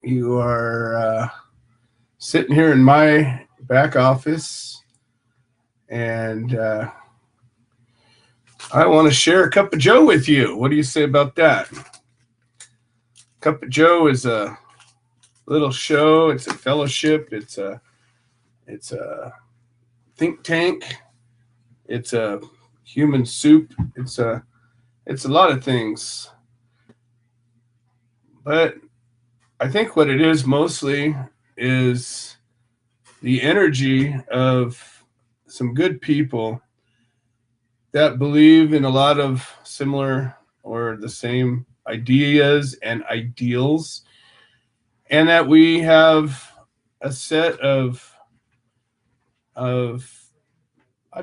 You are sitting here in my back office, and I want to share a Cup of Joe with you. What do you say about that? Cup of Joe is a little show. It's a fellowship. It's a think tank. It's a human soup. It's a lot of things. But I think what it is mostly is the energy of some good people that believe in a lot of similar or the same ideas and ideals, and that we have a set of I'd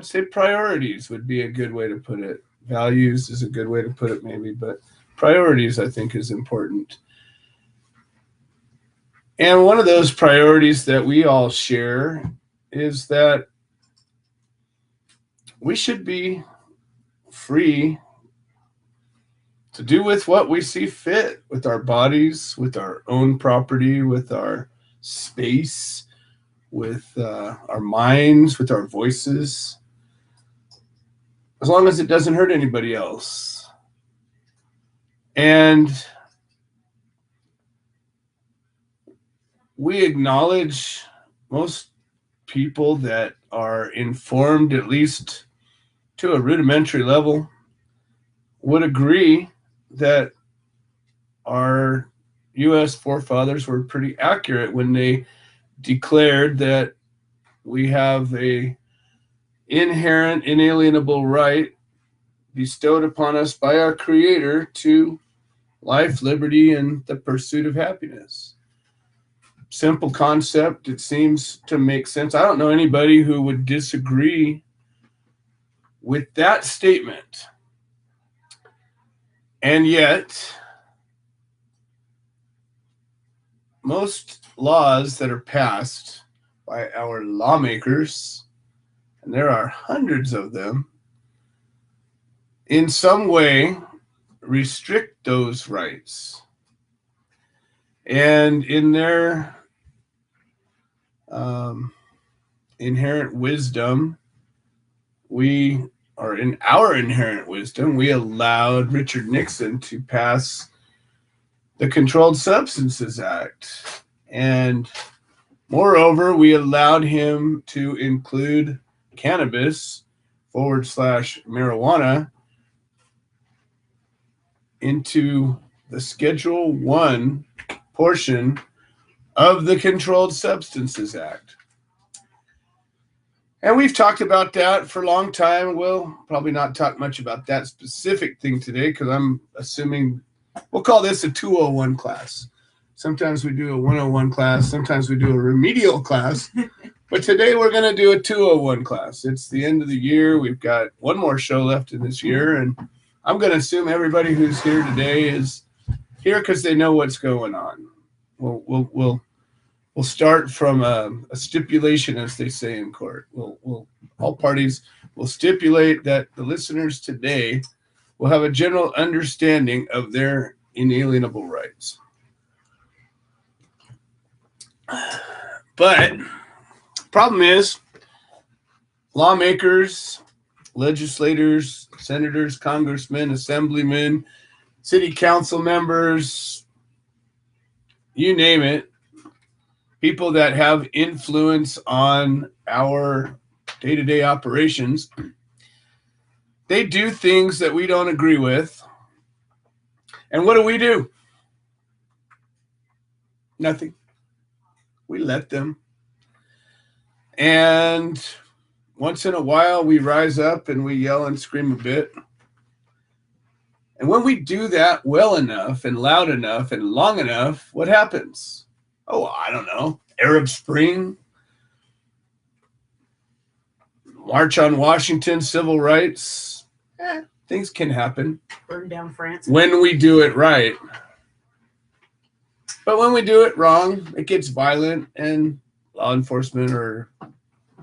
say priorities would be a good way to put it. Values is a good way to put it maybe, but priorities I think is important. And one of those priorities that we all share is that we should be free to do with what we see fit with our bodies, with our own property, with our space, with our minds, with our voices, as long as it doesn't hurt anybody else. And we acknowledge most people that are informed, at least to a rudimentary level, would agree that our U.S. forefathers were pretty accurate when they declared that we have a inherent, inalienable right bestowed upon us by our Creator to life, liberty, and the pursuit of happiness. Simple concept. It seems to make sense. I don't know anybody who would disagree with that statement. And yet, most laws that are passed by our lawmakers, and there are hundreds of them, in some way restrict those rights. And in their inherent wisdom, in our inherent wisdom, we allowed Richard Nixon to pass the Controlled Substances Act. And moreover, we allowed him to include cannabis / marijuana into the Schedule 1 portion of the Controlled Substances Act. And we've talked about that for a long time. We'll probably not talk much about that specific thing today because I'm assuming we'll call this a 201 class. Sometimes we do a 101 class. Sometimes we do a remedial class. But today we're going to do a 201 class. It's the end of the year. We've got one more show left in this year. And I'm going to assume everybody who's here today is here because they know what's going on. We'll start from a stipulation, as they say in court. All parties will stipulate that the listeners today will have a general understanding of their inalienable rights. But problem is, lawmakers, legislators, senators, congressmen, assemblymen, city council members, you name it, people that have influence on our day-to-day operations, they do things that we don't agree with. And what do? Nothing. We let them. And once in a while, we rise up and we yell and scream a bit. And when we do that well enough and loud enough and long enough, what happens? Oh, I don't know. Arab Spring, March on Washington, civil rights. Things can happen. Burn down France. When we do it right. But when we do it wrong, it gets violent and law enforcement or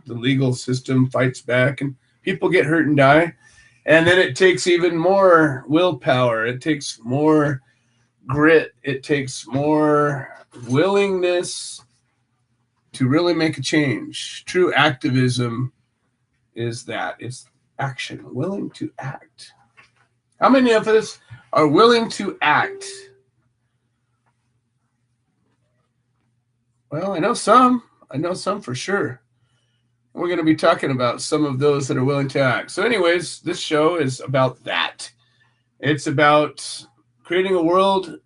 the legal system fights back and people get hurt and die. And then it takes even more willpower. It takes more grit. It takes more willingness to really make a change. True activism is that. It's action, willing to act. How many of us are willing to act? Well, I know some. I know some for sure. We're going to be talking about some of those that are willing to act. So anyways, this show is about that. It's about creating a world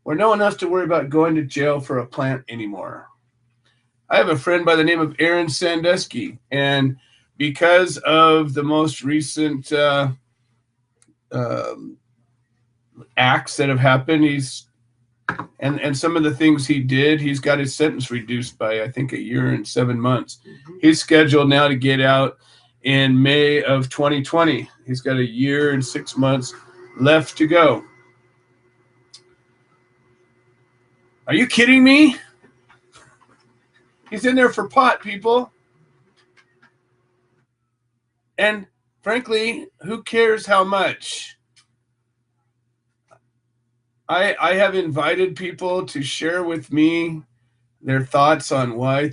where no one has to worry about going to jail for a plant anymore. I have a friend by the name of Aaron Sandusky, and because of the most recent acts that have happened, and some of the things he did, he's got his sentence reduced by, I think, 1 year and 7 months. He's scheduled now to get out in May of 2020. He's got 1 year and 6 months left to go. Are you kidding me? He's in there for pot, people. And frankly, who cares how much? I have invited people to share with me their thoughts on why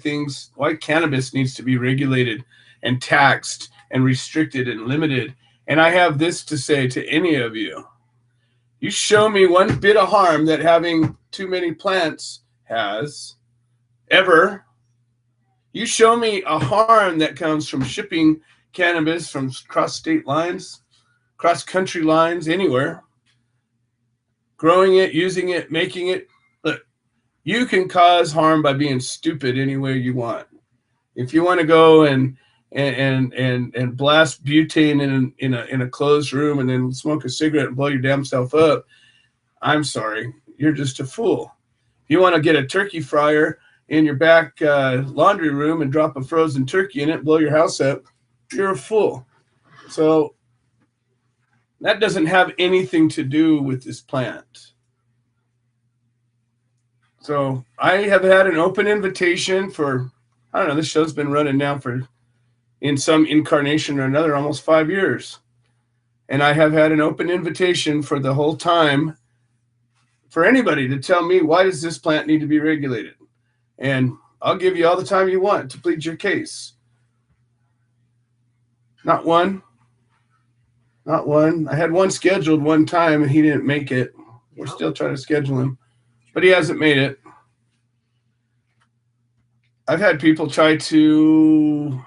cannabis needs to be regulated and taxed and restricted and limited. And I have this to say to any of you. You show me one bit of harm that having too many plants has ever. You show me a harm that comes from shipping cannabis from cross state lines, cross country lines, anywhere. Growing it, using it, making it. Look, you can cause harm by being stupid any way you want. If you want to go and blast butane in a closed room and then smoke a cigarette and blow your damn self up, I'm sorry, you're just a fool. If you want to get a turkey fryer in your back laundry room and drop a frozen turkey in it, blow your house up, you're a fool. So that doesn't have anything to do with this plant. So I have had an open invitation for, I don't know, this show's been running now for, in some incarnation or another, almost 5 years. And I have had an open invitation for the whole time for anybody to tell me, why does this plant need to be regulated? And I'll give you all the time you want to plead your case. Not one. Not one. I had one scheduled one time and he didn't make it. We're still trying to schedule him, but he hasn't made it. I've had people try to,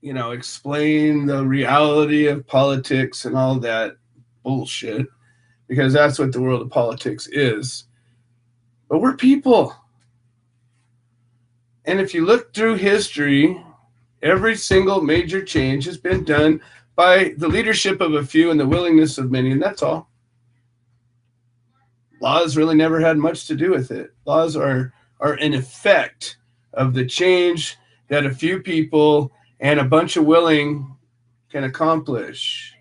explain the reality of politics and all that bullshit, because that's what the world of politics is. But we're people. And if you look through history, every single major change has been done by the leadership of a few and the willingness of many, and that's all. Laws really never had much to do with it. Laws are an effect of the change that a few people and a bunch of willing can accomplish.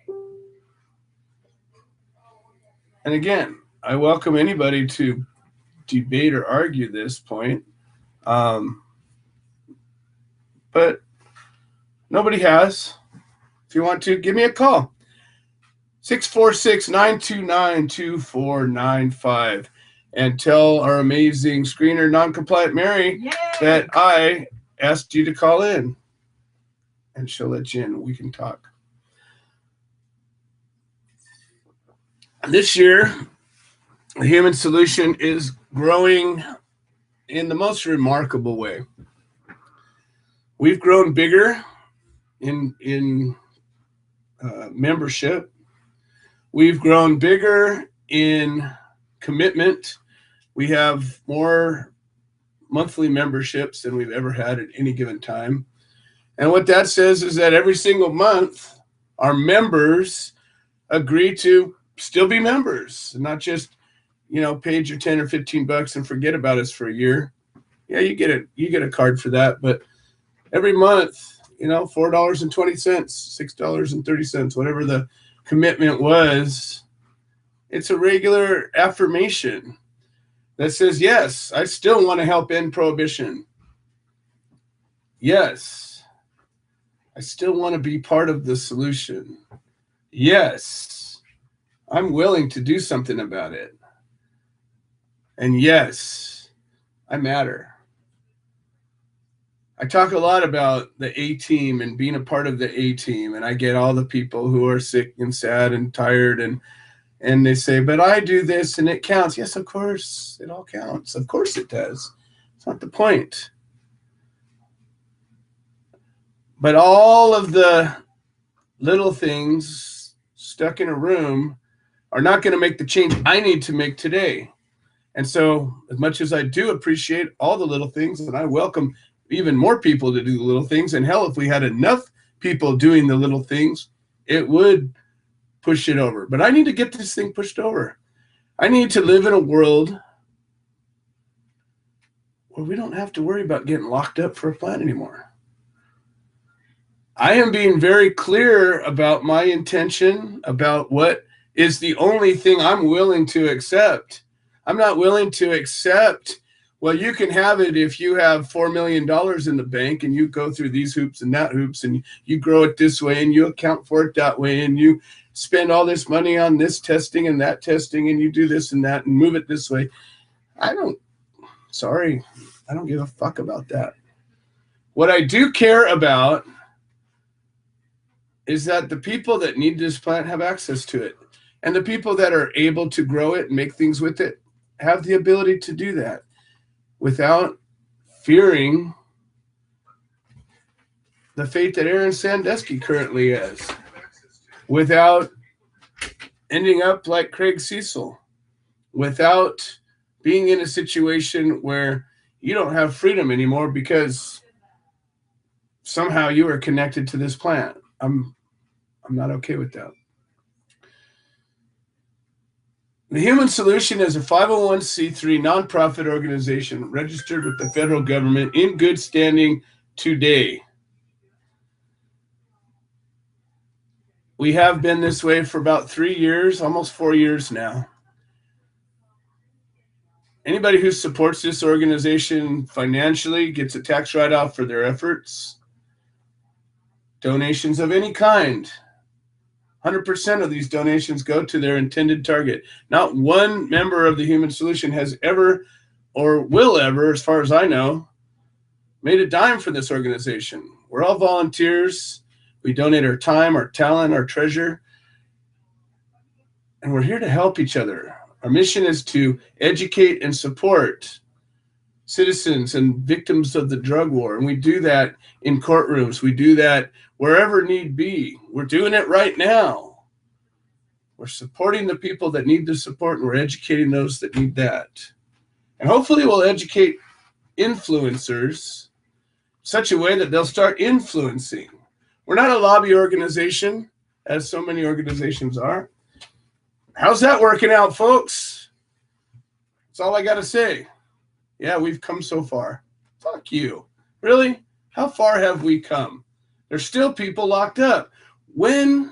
And again, I welcome anybody to debate or argue this point. But nobody has. If you want to, give me a call. 646-929-2495. And tell our amazing screener, Non-Compliant Mary, yay, that I asked you to call in. And she'll let you in. We can talk. This year, the Human Solution is growing in the most remarkable way. We've grown bigger in membership. We've grown bigger in commitment. We have more monthly memberships than we've ever had at any given time. And what that says is that every single month, our members agree to still be members, and not just, paid your 10 or 15 bucks and forget about us for a year. Yeah, you get a card for that, but every month, $4.20, $6.30, whatever the commitment was, it's a regular affirmation that says, yes, I still want to help end prohibition. Yes, I still want to be part of the solution. Yes, I'm willing to do something about it. And yes, I matter. I talk a lot about the A team and being a part of the A team. And I get all the people who are sick and sad and tired and they say, but I do this and it counts. Yes, of course, it all counts. Of course it does. It's not the point. But all of the little things stuck in a room are not going to make the change I need to make today. And so as much as I do appreciate all the little things, and I welcome even more people to do the little things, and hell, if we had enough people doing the little things, it would push it over. But I need to get this thing pushed over. I need to live in a world where we don't have to worry about getting locked up for a plant anymore. I am being very clear about my intention, about what is the only thing I'm willing to accept. I'm not willing to accept, well, you can have it if you have $4 million in the bank and you go through these hoops and that hoops and you grow it this way and you account for it that way and you spend all this money on this testing and that testing and you do this and that and move it this way. I don't give a fuck about that. What I do care about is that the people that need this plant have access to it. And the people that are able to grow it and make things with it have the ability to do that without fearing the fate that Aaron Sandusky currently is, without ending up like Craig Cecil, without being in a situation where you don't have freedom anymore because somehow you are connected to this plant. I'm not okay with that. The Human Solution is a 501c3 nonprofit organization registered with the federal government in good standing today. We have been this way for about 3 years, almost 4 years now. Anybody who supports this organization financially gets a tax write-off for their efforts. Donations of any kind. 100% of these donations go to their intended target. Not one member of the Human Solution has ever or will ever, as far as I know, made a dime for this organization. We're all volunteers. We donate our time, our talent, our treasure, and we're here to help each other. Our mission is to educate and support citizens and victims of the drug war, and we do that in courtrooms. We do that wherever need be. We're doing it right now. We're supporting the people that need the support, and we're educating those that need that. And hopefully we'll educate influencers such a way that they'll start influencing. We're not a lobby organization, as so many organizations are. How's that working out, folks? That's all I got to say. Yeah, we've come so far. Fuck you. Really? How far have we come? There's still people locked up. When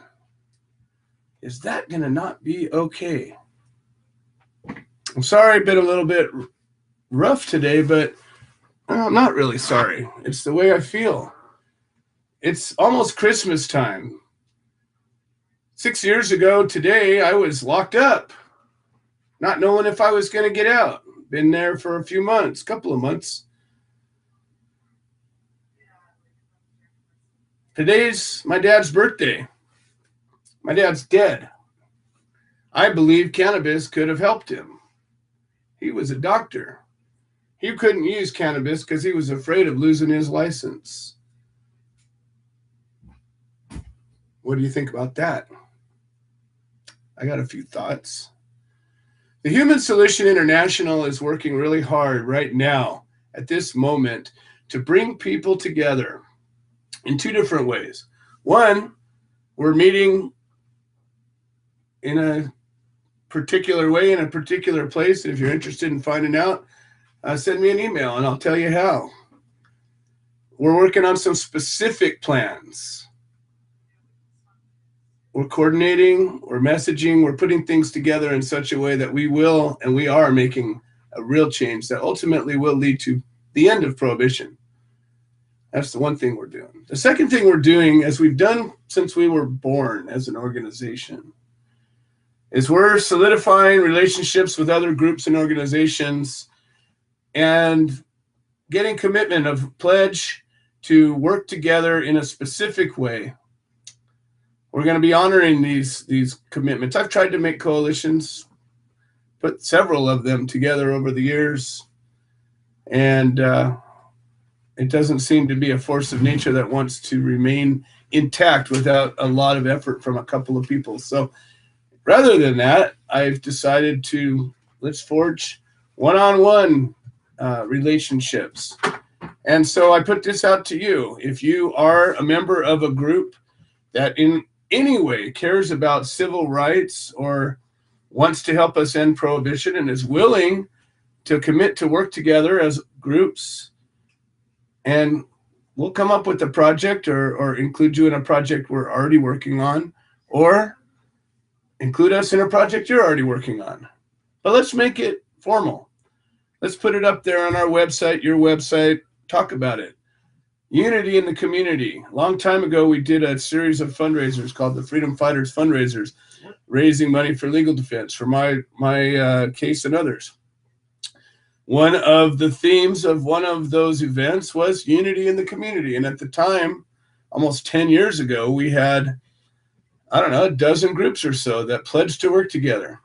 is that going to not be okay? I'm sorry I've been a little bit rough today, but I'm not really sorry. It's the way I feel. It's almost Christmas time. 6 years ago today, I was locked up, not knowing if I was going to get out. Been there for a few months, couple of months. Today's my dad's birthday. My dad's dead. I believe cannabis could have helped him. He was a doctor. He couldn't use cannabis because he was afraid of losing his license. What do you think about that? I got a few thoughts. The Human Solution International is working really hard right now at this moment to bring people together in two different ways. One, we're meeting in a particular way in a particular place. If you're interested in finding out, send me an email and I'll tell you how. We're working on some specific plans. We're coordinating, we're messaging, we're putting things together in such a way that we will and we are making a real change that ultimately will lead to the end of prohibition. That's the one thing we're doing. The second thing we're doing, as we've done since we were born as an organization, is we're solidifying relationships with other groups and organizations and getting commitment of pledge to work together in a specific way. We're going to be honoring these commitments. I've tried to make coalitions, put several of them together over the years, and it doesn't seem to be a force of nature that wants to remain intact without a lot of effort from a couple of people. So rather than that, I've decided to let's forge one-on-one relationships. And so I put this out to you. If you are a member of a group that in any way cares about civil rights or wants to help us end prohibition and is willing to commit to work together as groups, and we'll come up with a project or include you in a project we're already working on, or include us in a project you're already working on. But let's make it formal. Let's put it up there on our website, your website, talk about it. Unity in the community. A long time ago, we did a series of fundraisers called the Freedom Fighters Fundraisers, raising money for legal defense for my case and others. One of the themes of one of those events was unity in the community. And at the time, almost 10 years ago, we had, I don't know, a dozen groups or so that pledged to work together.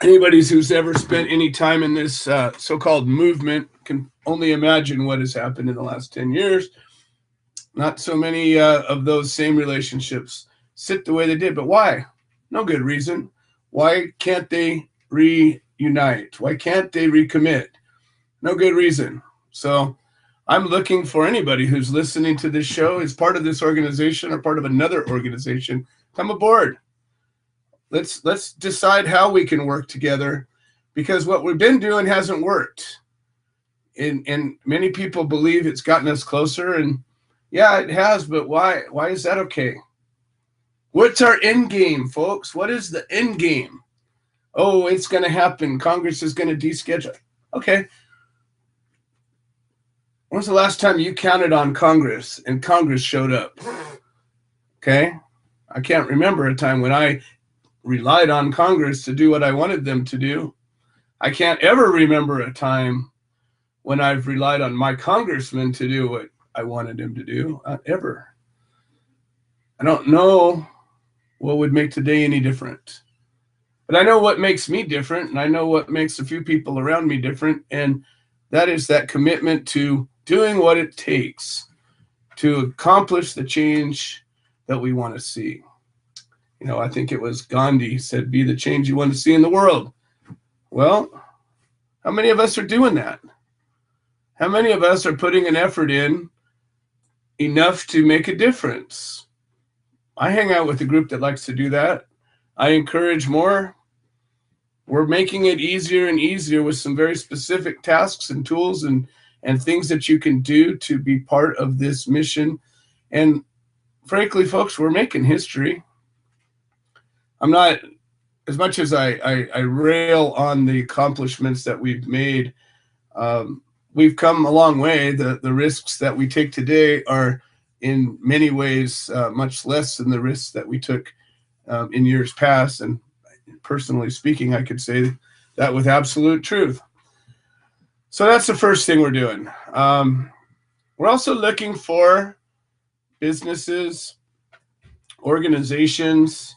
Anybody who's ever spent any time in this so-called movement can only imagine what has happened in the last 10 years. Not so many of those same relationships sit the way they did. But why? No good reason. Why can't they reunite? Why can't they recommit? No good reason. So I'm looking for anybody who's listening to this show, is part of this organization or part of another organization, come aboard. Let's decide how we can work together, because what we've been doing hasn't worked. And many people believe it's gotten us closer, and yeah, it has, but why is that okay? What's our end game, folks? What is the end game? Oh, it's going to happen. Congress is going to deschedule. Okay. When's the last time you counted on Congress and Congress showed up? Okay. I can't remember a time when I relied on Congress to do what I wanted them to do. I can't ever remember a time when I've relied on my congressman to do what I wanted him to do. Not ever. I don't know what would make today any different. But I know what makes me different, and I know what makes a few people around me different, and that is that commitment to doing what it takes to accomplish the change that we want to see. You know, I think it was Gandhi said, be the change you want to see in the world. Well, how many of us are doing that? How many of us are putting an effort in enough to make a difference? I hang out with a group that likes to do that. I encourage more. We're making it easier and easier with some very specific tasks and tools and things that you can do to be part of this mission. And frankly, folks, we're making history. I'm not, as much as I rail on the accomplishments that we've made, we've come a long way. The risks that we take today are in many ways much less than the risks that we took in years past. And personally speaking, I could say that with absolute truth. So that's the first thing we're doing. We're also looking for businesses, organizations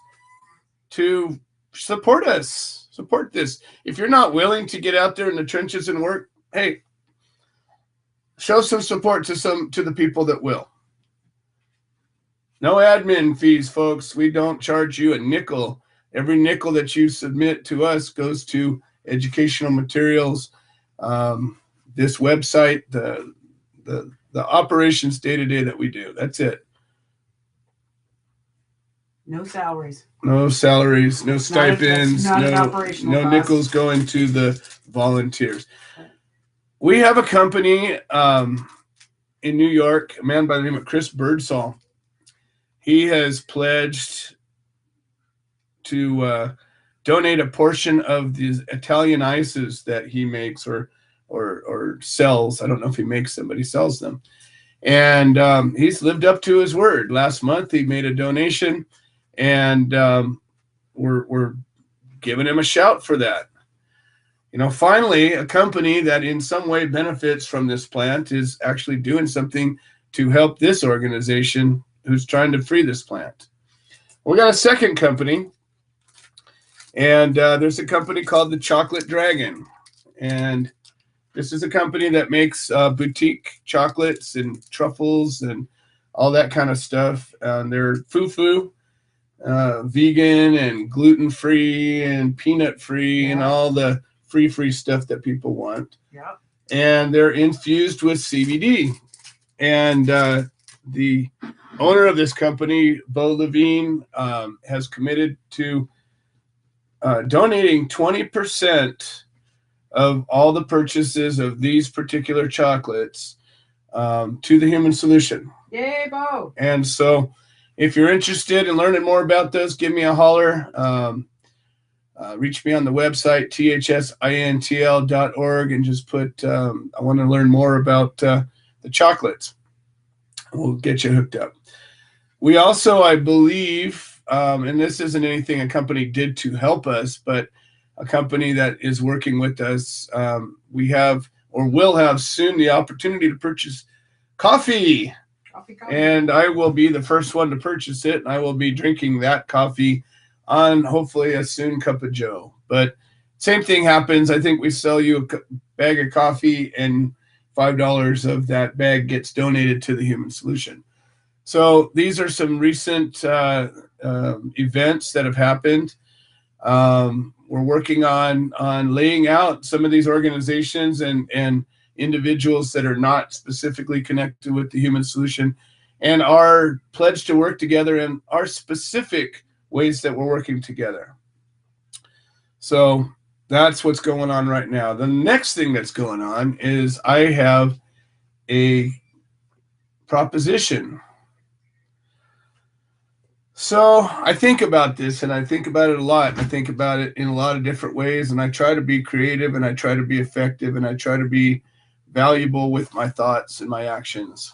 to support us, support this. If you're not willing to get out there in the trenches and work, hey, show some support to the people that will. No admin fees, folks. We don't charge you a nickel. Every nickel that you submit to us goes to educational materials, this website, the operations day-to-day that we do. That's it. No salaries. No salaries, no stipends, no costs. Nickels going to the volunteers. We have a company in New York, a man by the name of Chris Birdsall. He has pledged to donate a portion of these Italian ices that he makes or sells. I don't know if he makes them, but he sells them. And he's lived up to his word. Last month, he made a donation, And we're giving him a shout for that. Finally, a company that in some way benefits from this plant is actually doing something to help this organization who's trying to free this plant. We got a second company, and there's a company called the Chocolate Dragon. And this is a company that makes boutique chocolates and truffles and all that kind of stuff. They're foo-foo, vegan and gluten-free and peanut-free and all the free stuff that people want. Yeah. And they're infused with CBD. And the owner of this company, Bo Levine, has committed to donating 20% of all the purchases of these particular chocolates to the Human Solution. Yay, Bo! And so if you're interested in learning more about this, give me a holler. Reach me on the website, thsintl.org, and just put, I want to learn more about the chocolates. We'll get you hooked up. We also, I believe, and this isn't anything a company did to help us, but a company that is working with us, we have or will have soon the opportunity to purchase coffee. And I will be the first one to purchase it, and I will be drinking that coffee on hopefully a soon cup of Joe. But same thing happens. I think we sell you a bag of coffee, and $5 of that bag gets donated to the Human Solution. So these are some recent events that have happened. We're working on laying out some of these organizations and individuals that are not specifically connected with the Human Solution, and our pledge to work together in our specific ways that we're working together. So that's what's going on right now. The next thing that's going on is I have a proposition. So I think about this, and I think about it a lot, and I think about it in a lot of different ways, and I try to be creative, and I try to be effective, and I try to be valuable with my thoughts and my actions.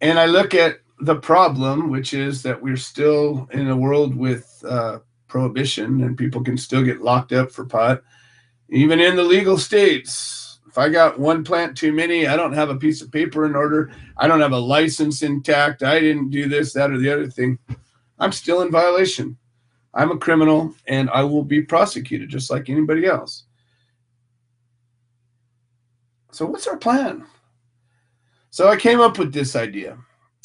And I look at the problem, which is that we're still in a world with prohibition, and people can still get locked up for pot, even in the legal states. If I got one plant too many, I don't have a piece of paper in order, I don't have a license intact, I didn't do this, that, or the other thing, I'm still in violation. I'm a criminal, and I will be prosecuted just like anybody else. So what's our plan? So I came up with this idea,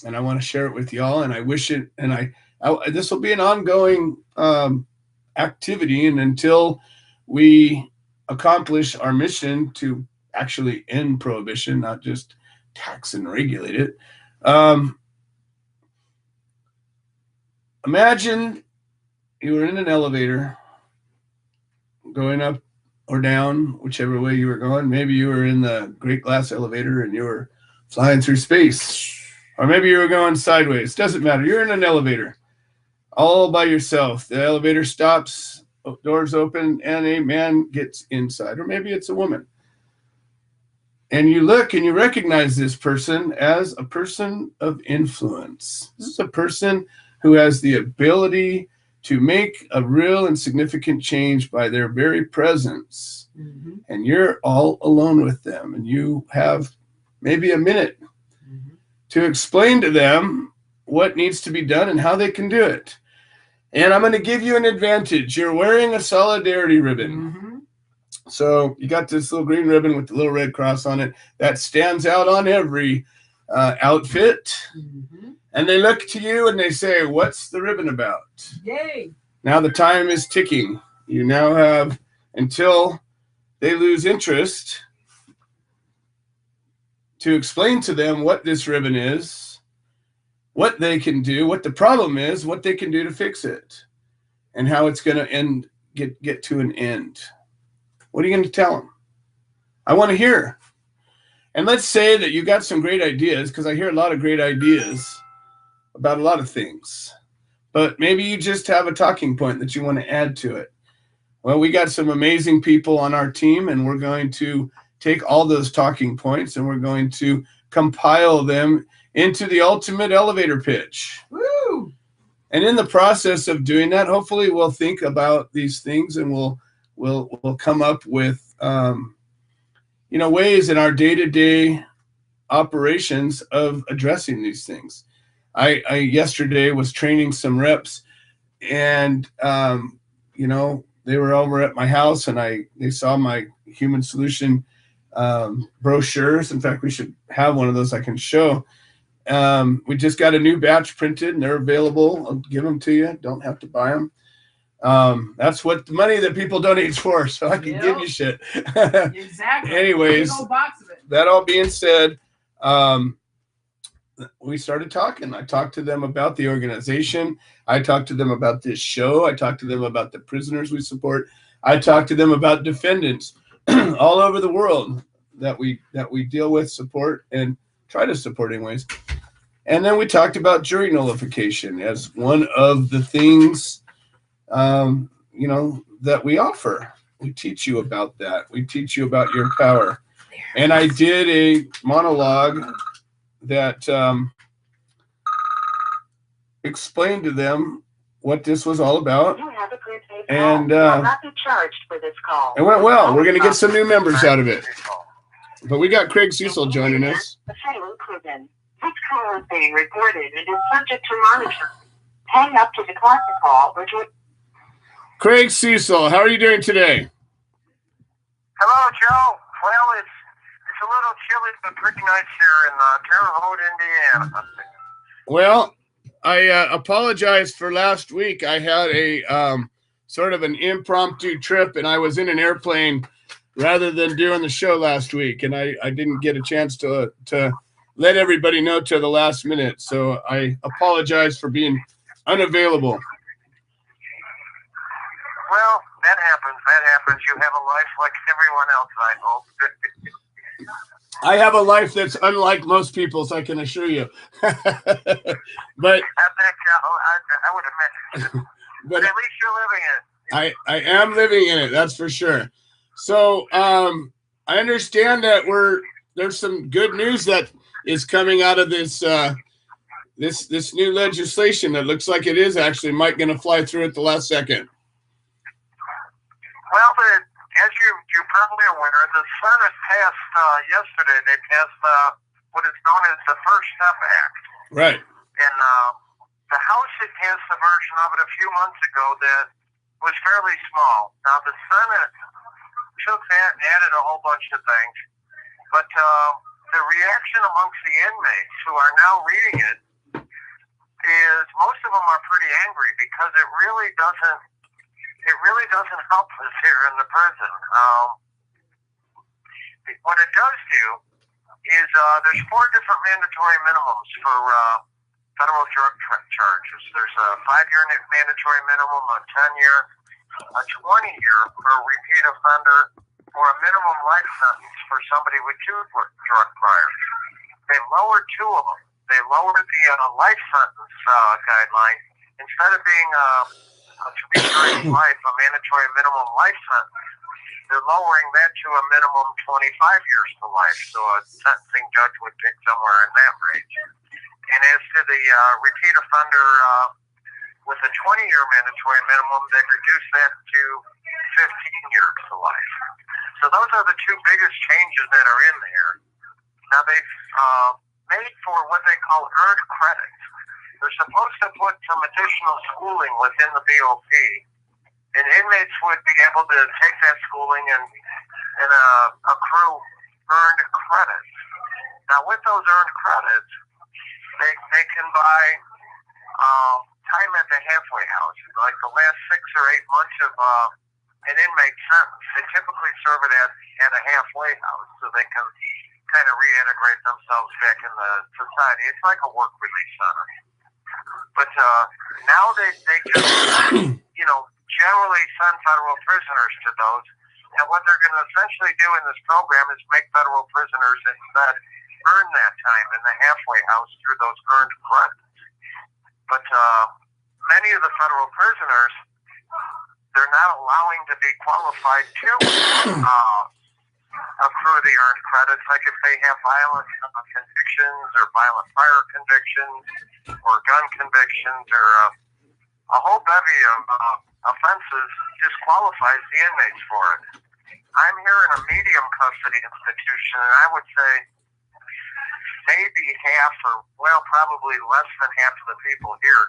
and I want to share it with y'all, and I wish it, and this will be an ongoing activity, and until we accomplish our mission to actually end prohibition, not just tax and regulate it. Imagine you were in an elevator going up or down, whichever way you were going. Maybe you were in the Great Glass Elevator and you were flying through space, or maybe you were going sideways. Doesn't matter. You're in an elevator all by yourself. The elevator stops, doors open, and a man gets inside, or maybe it's a woman. And you look and you recognize this person as a person of influence. This is a person who has the ability to make a real and significant change by their very presence. Mm-hmm. And you're all alone with them, and you have maybe a minute to explain to them what needs to be done and how they can do it. And I'm going to give you an advantage. You're wearing a solidarity ribbon. Mm-hmm. So you got this little green ribbon with the little red cross on it that stands out on every outfit. Mm-hmm. And they look to you and they say, what's the ribbon about? Yay. Now the time is ticking. You now have until they lose interest to explain to them what this ribbon is, what they can do, what the problem is, what they can do to fix it, and how it's going to get to an end. What are you going to tell them? I want to hear. And let's say that you got some great ideas, because I hear a lot of great ideas about a lot of things. But maybe you just have a talking point that you want to add to it. Well, we got some amazing people on our team, and we're going to take all those talking points and we're going to compile them into the ultimate elevator pitch. Woo! And in the process of doing that, hopefully we'll think about these things, and we'll come up with ways in our day-to-day operations of addressing these things. I yesterday was training some reps, and they were over at my house, and they saw my human solution brochures. In fact, we should have one of those I can show. We just got a new batch printed, and they're available. I'll give them to you. Don't have to buy them. That's what the money that people donate for, so I can give you shit. Exactly. Anyways, big old box of it. That all being said, we started talking. I talked to them about the organization. I talked to them about this show. I talked to them about the prisoners we support. I talked to them about defendants all over the world that we deal with, support, and try to support anyways. And then we talked about jury nullification as one of the things that we offer. We teach you about that. We teach you about your power. And I did a monologue that explained to them what this was all about. And will not be charged for this call. It went well. We're going to get some new members out of it. But we got Craig Cecil joining us. This call is being recorded and is subject to monitoring. Hang up to decline the call or to... Craig Cecil, how are you doing today? Hello, Joe. Well, it's a little chilly, but pretty nice here in Terre Haute, Indiana. Well, I apologize for last week. I had a sort of an impromptu trip, and I was in an airplane rather than doing the show last week, and I didn't get a chance to let everybody know till the last minute. So I apologize for being unavailable. Well, that happens. You have a life like everyone else, I hope. I have a life that's unlike most people's, I can assure you. But I would imagine. But at least you're living it. I am living in it, that's for sure. So I understand that there's some good news that is coming out of this this new legislation that looks like it is actually going to fly through at the last second. Well, as you're probably aware, the Senate passed yesterday. They passed what is known as the First Step Act. Right. And the House had passed a version of it a few months ago that was fairly small. Now the Senate took that and added a whole bunch of things, but the reaction amongst the inmates who are now reading it is most of them are pretty angry because it really doesn't help us here in the prison. What it does do is there's 4 different mandatory minimums for federal drug charges. There's a 5-year mandatory minimum, a 10-year, a 20-year for a repeat offender, or a minimum life sentence for somebody with 2 drug priors. They lowered 2 of them. They lowered the life sentence guideline. Instead of being to be during life, a mandatory minimum life sentence, they're lowering that to a minimum 25 years to life. So a sentencing judge would pick somewhere in that range. And as to the repeat offender with a 20-year mandatory minimum, they've reduced that to 15 years to life. So those are the 2 biggest changes that are in there. Now they've made for what they call earned credits. They're supposed to put some additional schooling within the BOP, and inmates would be able to take that schooling and accrue earned credits. Now with those earned credits, they can buy time at the halfway house. Like the last 6 or 8 months of an inmate sentence, they typically serve it at a halfway house so they can kind of reintegrate themselves back in the society. It's like a work release center. But now they just, generally send federal prisoners to those. And what they're going to essentially do in this program is make federal prisoners instead earn that time in the halfway house through those earned credits. But many of the federal prisoners, they're not allowing to be qualified to accrue the earned credits, like if they have violent convictions or violent prior convictions or gun convictions or a whole bevy of offenses disqualifies the inmates for it. I'm here in a medium custody institution, and I would say maybe half or, well, probably less than half of the people here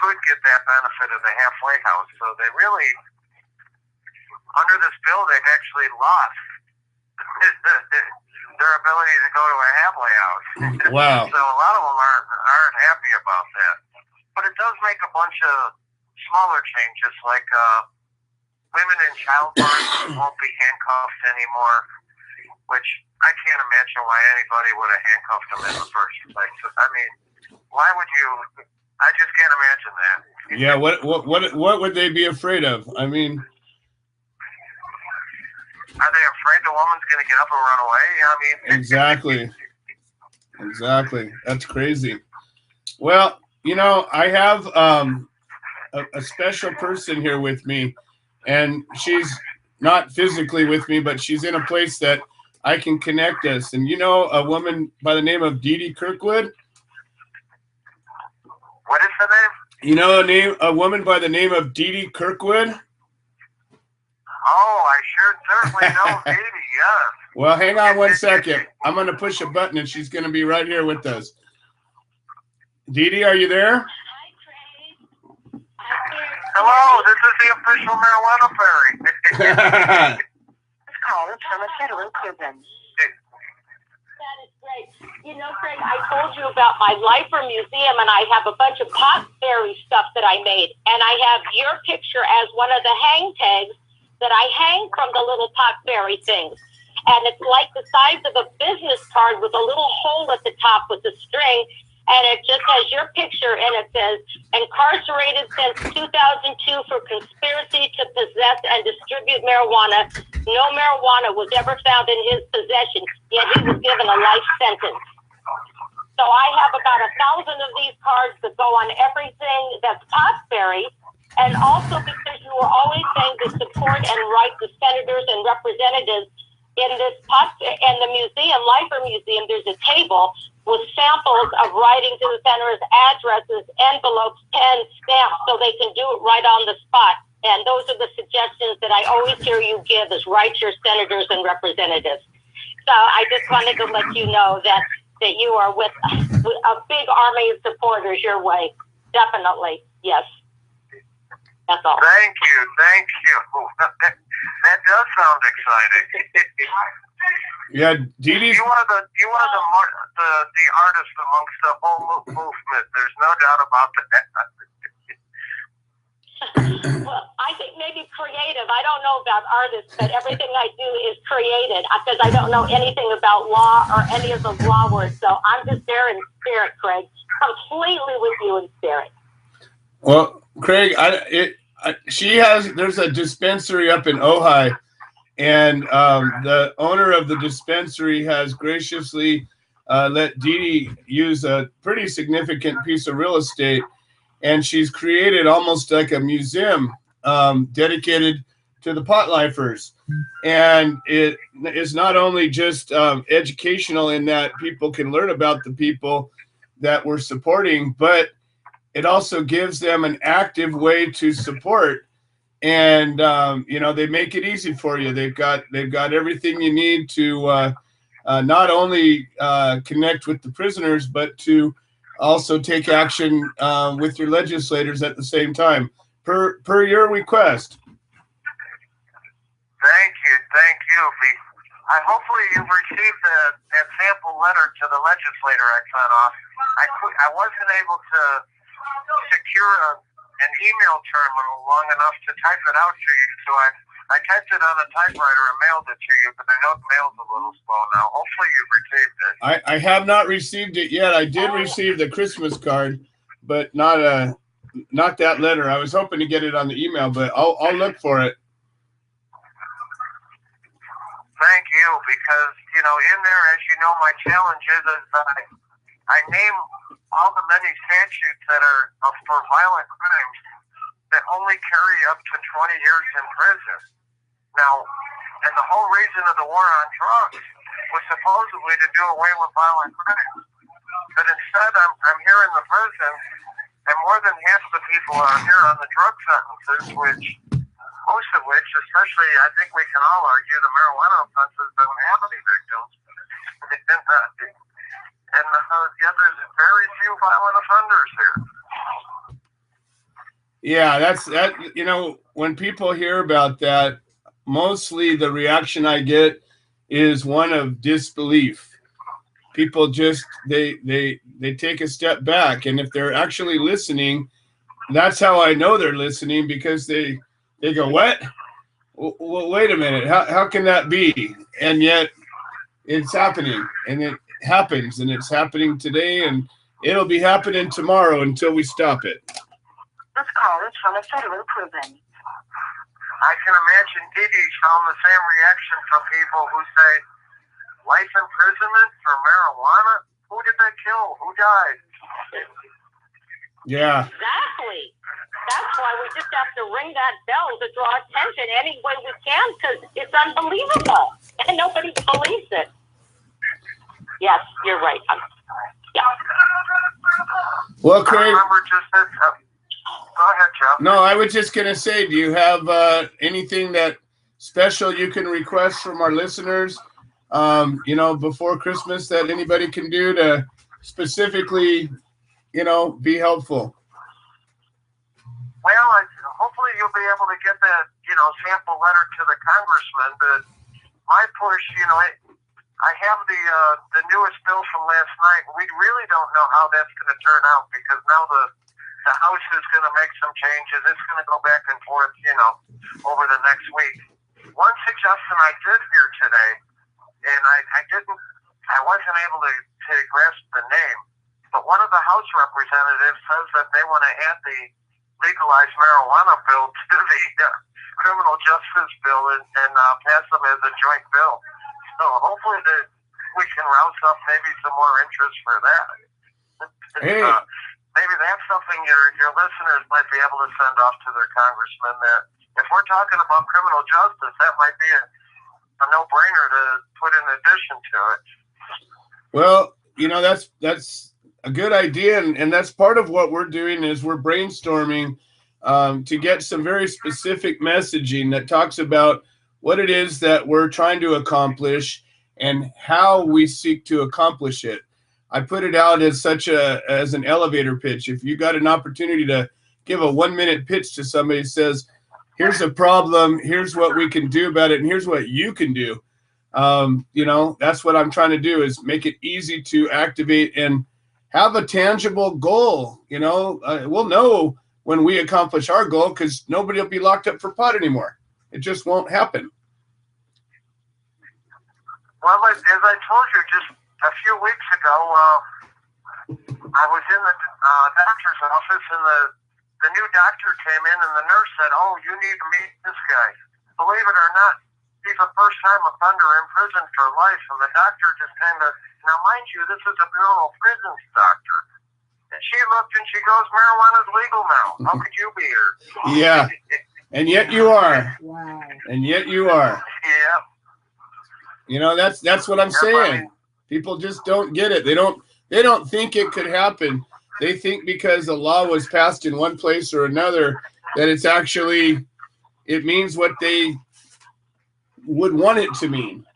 could get that benefit of the halfway house. So they really, under this bill, they've actually lost their ability to go to a halfway house. Wow. So a lot of them aren't happy about that. But it does make a bunch of smaller changes, like women in childbirth won't be handcuffed anymore, which I can't imagine why anybody would have handcuffed them in the first place. I mean, why would you? I just can't imagine that. Yeah, what would they be afraid of? I mean, are they afraid the woman's going to get up and run away? I mean, exactly. That's crazy. Well, you know, I have a special person here with me, and she's not physically with me, but she's in a place that I can connect us. And you know, a woman by the name of Dee Kirkwood. What is the name? You know a woman by the name of Dee Kirkwood? Oh, I sure certainly know Dee, yes. Well, hang on one second. I'm going to push a button, and she's going to be right here with us. Dee, are you there? Hello, this is the official marijuana fairy. This call is from a federal prison. That is great. You know, Craig, I told you about my Lifer Museum, and I have a bunch of potberry stuff that I made. And I have your picture as one of the hang tags that I hang from the little potberry things. And it's like the size of a business card with a little hole at the top with a string. And it just has your picture, and it says, incarcerated since 2002 for conspiracy to possess and distribute marijuana. No marijuana was ever found in his possession, yet he was given a life sentence. So I have about 1,000 of these cards that go on everything that's potberry. And also because you were always saying to support and write the senators and representatives in this in the museum, Lifer Museum, there's a table with samples of writing to the senators, addresses, envelopes, pens, stamps, so they can do it right on the spot. And those are the suggestions that I always hear you give, is write your senators and representatives. So I just wanted to let you know that you are with a big army of supporters your way. Definitely, yes. That's all. Thank you. That does sound exciting. Yeah, Dee. You're one of the artists amongst the whole movement. There's no doubt about that. Well, I think maybe creative. I don't know about artists, but everything I do is created because I don't know anything about law or any of the law words. So I'm just there in spirit, Craig. Completely with you in spirit. Well, Craig, there's a dispensary up in Ojai, and the owner of the dispensary has graciously let Dee use a pretty significant piece of real estate, and she's created almost like a museum dedicated to the pot lifers. And it is not only just educational in that people can learn about the people that we're supporting, but it also gives them an active way to support. And they make it easy for you. They've got everything you need to not only connect with the prisoners, but to also take action with your legislators at the same time, per your request. Thank you. Hopefully you've received that sample letter to the legislator I sent off. I wasn't able to secure an email terminal long enough to type it out to you, so I typed it on a typewriter and mailed it to you, but I know the mail's a little slow now. Hopefully you've received it. I have not received it yet. I did receive the Christmas card, but not that letter. I was hoping to get it on the email, but I'll look for it. Thank you, because in there, as you know, my challenge is I name all the many statutes that are for violent crimes that only carry up to 20 years in prison. Now, and the whole reason of the war on drugs was supposedly to do away with violent crimes. But instead, I'm here in the prison, And more than half the people are here on the drug sentences, which most of which, especially, I think we can all argue, the marijuana offenses don't have any victims. And yet there's very few violent offenders here. Yeah, that's that. You know, when people hear about that, mostly the reaction I get is one of disbelief. People just they take a step back, and if they're actually listening, that's how I know they're listening, because they go, "What? Well, wait a minute. How can that be?" And yet it's happening, and it happens, and it's happening today, and it'll be happening tomorrow until we stop it. This call is from a federal prison. I can imagine Didi found the same reaction from people who say, life imprisonment for marijuana? Who did they kill? Who died? Yeah. Exactly. That's why we just have to ring that bell to draw attention any way we can, because it's unbelievable, and nobody believes it. Yes, you're right. Yeah. Well, I Craig. remember just this. Go ahead, Joe. No, I was just going to say, do you have anything that special you can request from our listeners, you know, before Christmas that anybody can do to specifically, you know, be helpful? Well, hopefully you'll be able to get that, you know, sample letter to the congressman. But my push, you know, I have the newest bill from last night. We really don't know how that's going to turn out, because now the House is going to make some changes. It's going to go back and forth, you know, over the next week. One suggestion I did hear today, and I wasn't able to grasp the name, but one of the House representatives says that they want to add the legalized marijuana bill to the criminal justice bill and pass them as a joint bill. So hopefully we can rouse up maybe some more interest for that. Hey. Maybe that's something your listeners might be able to send off to their congressman, that if we're talking about criminal justice, that might be a no-brainer to put in addition to it. Well, you know, that's a good idea, and that's part of what we're doing is we're brainstorming to get some very specific messaging that talks about what it is that we're trying to accomplish and how we seek to accomplish it. I put it out as as an elevator pitch. If you got an opportunity to give a 1-minute pitch to somebody, says, here's a problem, here's what we can do about it, and here's what you can do. You know, that's what I'm trying to do, is make it easy to activate and have a tangible goal. You know, we'll know when we accomplish our goal, because nobody will be locked up for pot anymore. It just won't happen. Well, as I told you just a few weeks ago, I was in the doctor's office, and the new doctor came in, and the nurse said, "Oh, you need to meet this guy." Believe it or not, he's a first-time offender in prison for life, and the doctor just kind of, now mind you, this is a Bureau of Prisons doctor. And she looked and she goes, "Marijuana's legal now. How could you be here?" Yeah, and yet you are. Wow. And yet you are. Yeah. You know, that's what I'm saying. People just don't get it. They don't think it could happen. They think because the law was passed in one place or another that it's actually, it means what they would want it to mean.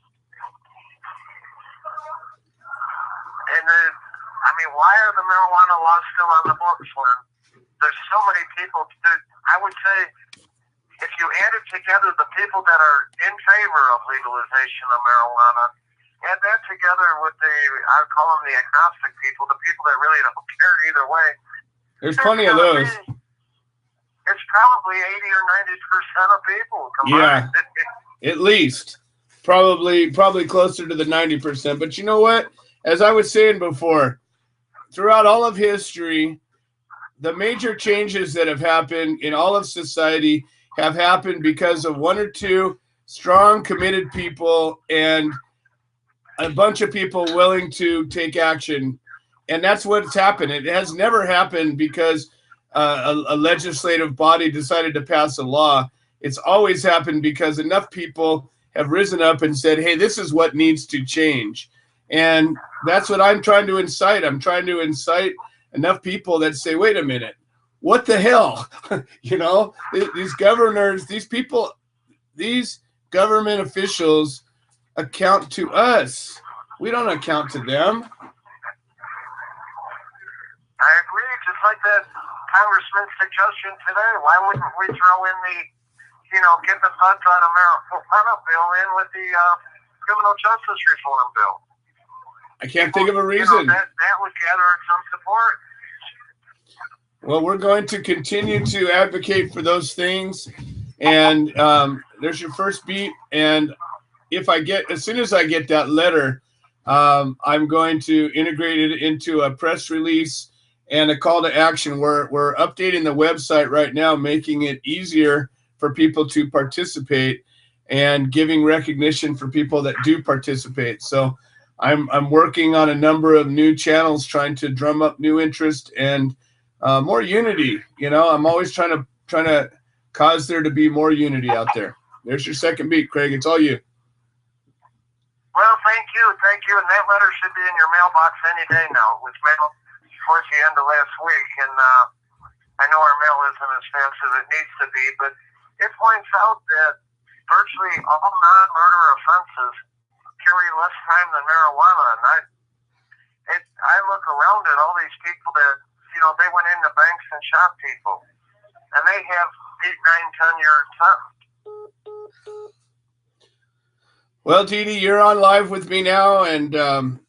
And I mean, why are the marijuana laws still on the books when there's so many people? I would say, if you added together the people that are in favor of legalization of marijuana, add that together with I would call them the agnostic people, the people that really don't care either way. There's plenty of those. It's probably 80 or 90% of people combined. Yeah, at least. Probably closer to the 90%. But you know what? As I was saying before, throughout all of history, the major changes that have happened in all of society have happened because of one or two strong, committed people and a bunch of people willing to take action. And that's what's happened. It has never happened because a legislative body decided to pass a law. It's always happened because enough people have risen up and said, hey, this is what needs to change. And that's what I'm trying to incite. I'm trying to incite enough people that say, wait a minute, what the hell? You know, these governors, these people, these government officials account to us. We don't account to them. I agree. Just like that congressman's suggestion today, why wouldn't we throw in the, get the funds on a marijuana bill in with the criminal justice reform bill? I can't think of a reason. That would gather some support. Well, we're going to continue to advocate for those things. And there's your first beat. And as soon as I get that letter, I'm going to integrate it into a press release and a call to action. We're updating the website right now, making it easier for people to participate and giving recognition for people that do participate. So I'm working on a number of new channels, trying to drum up new interest and more unity. I'm always trying to cause there to be more unity out there. There's your second beat, Craig. It's all you. Well, thank you. And that letter should be in your mailbox any day now. It was mailed towards the end of last week, and I know our mail isn't as fast as it needs to be, but it points out that virtually all non-murder offenses carry less time than marijuana. And I look around at all these people that, they went into banks and shot people, and they have 8, 9, 10-year sentences. Well, Dee Dee, you're on live with me now, and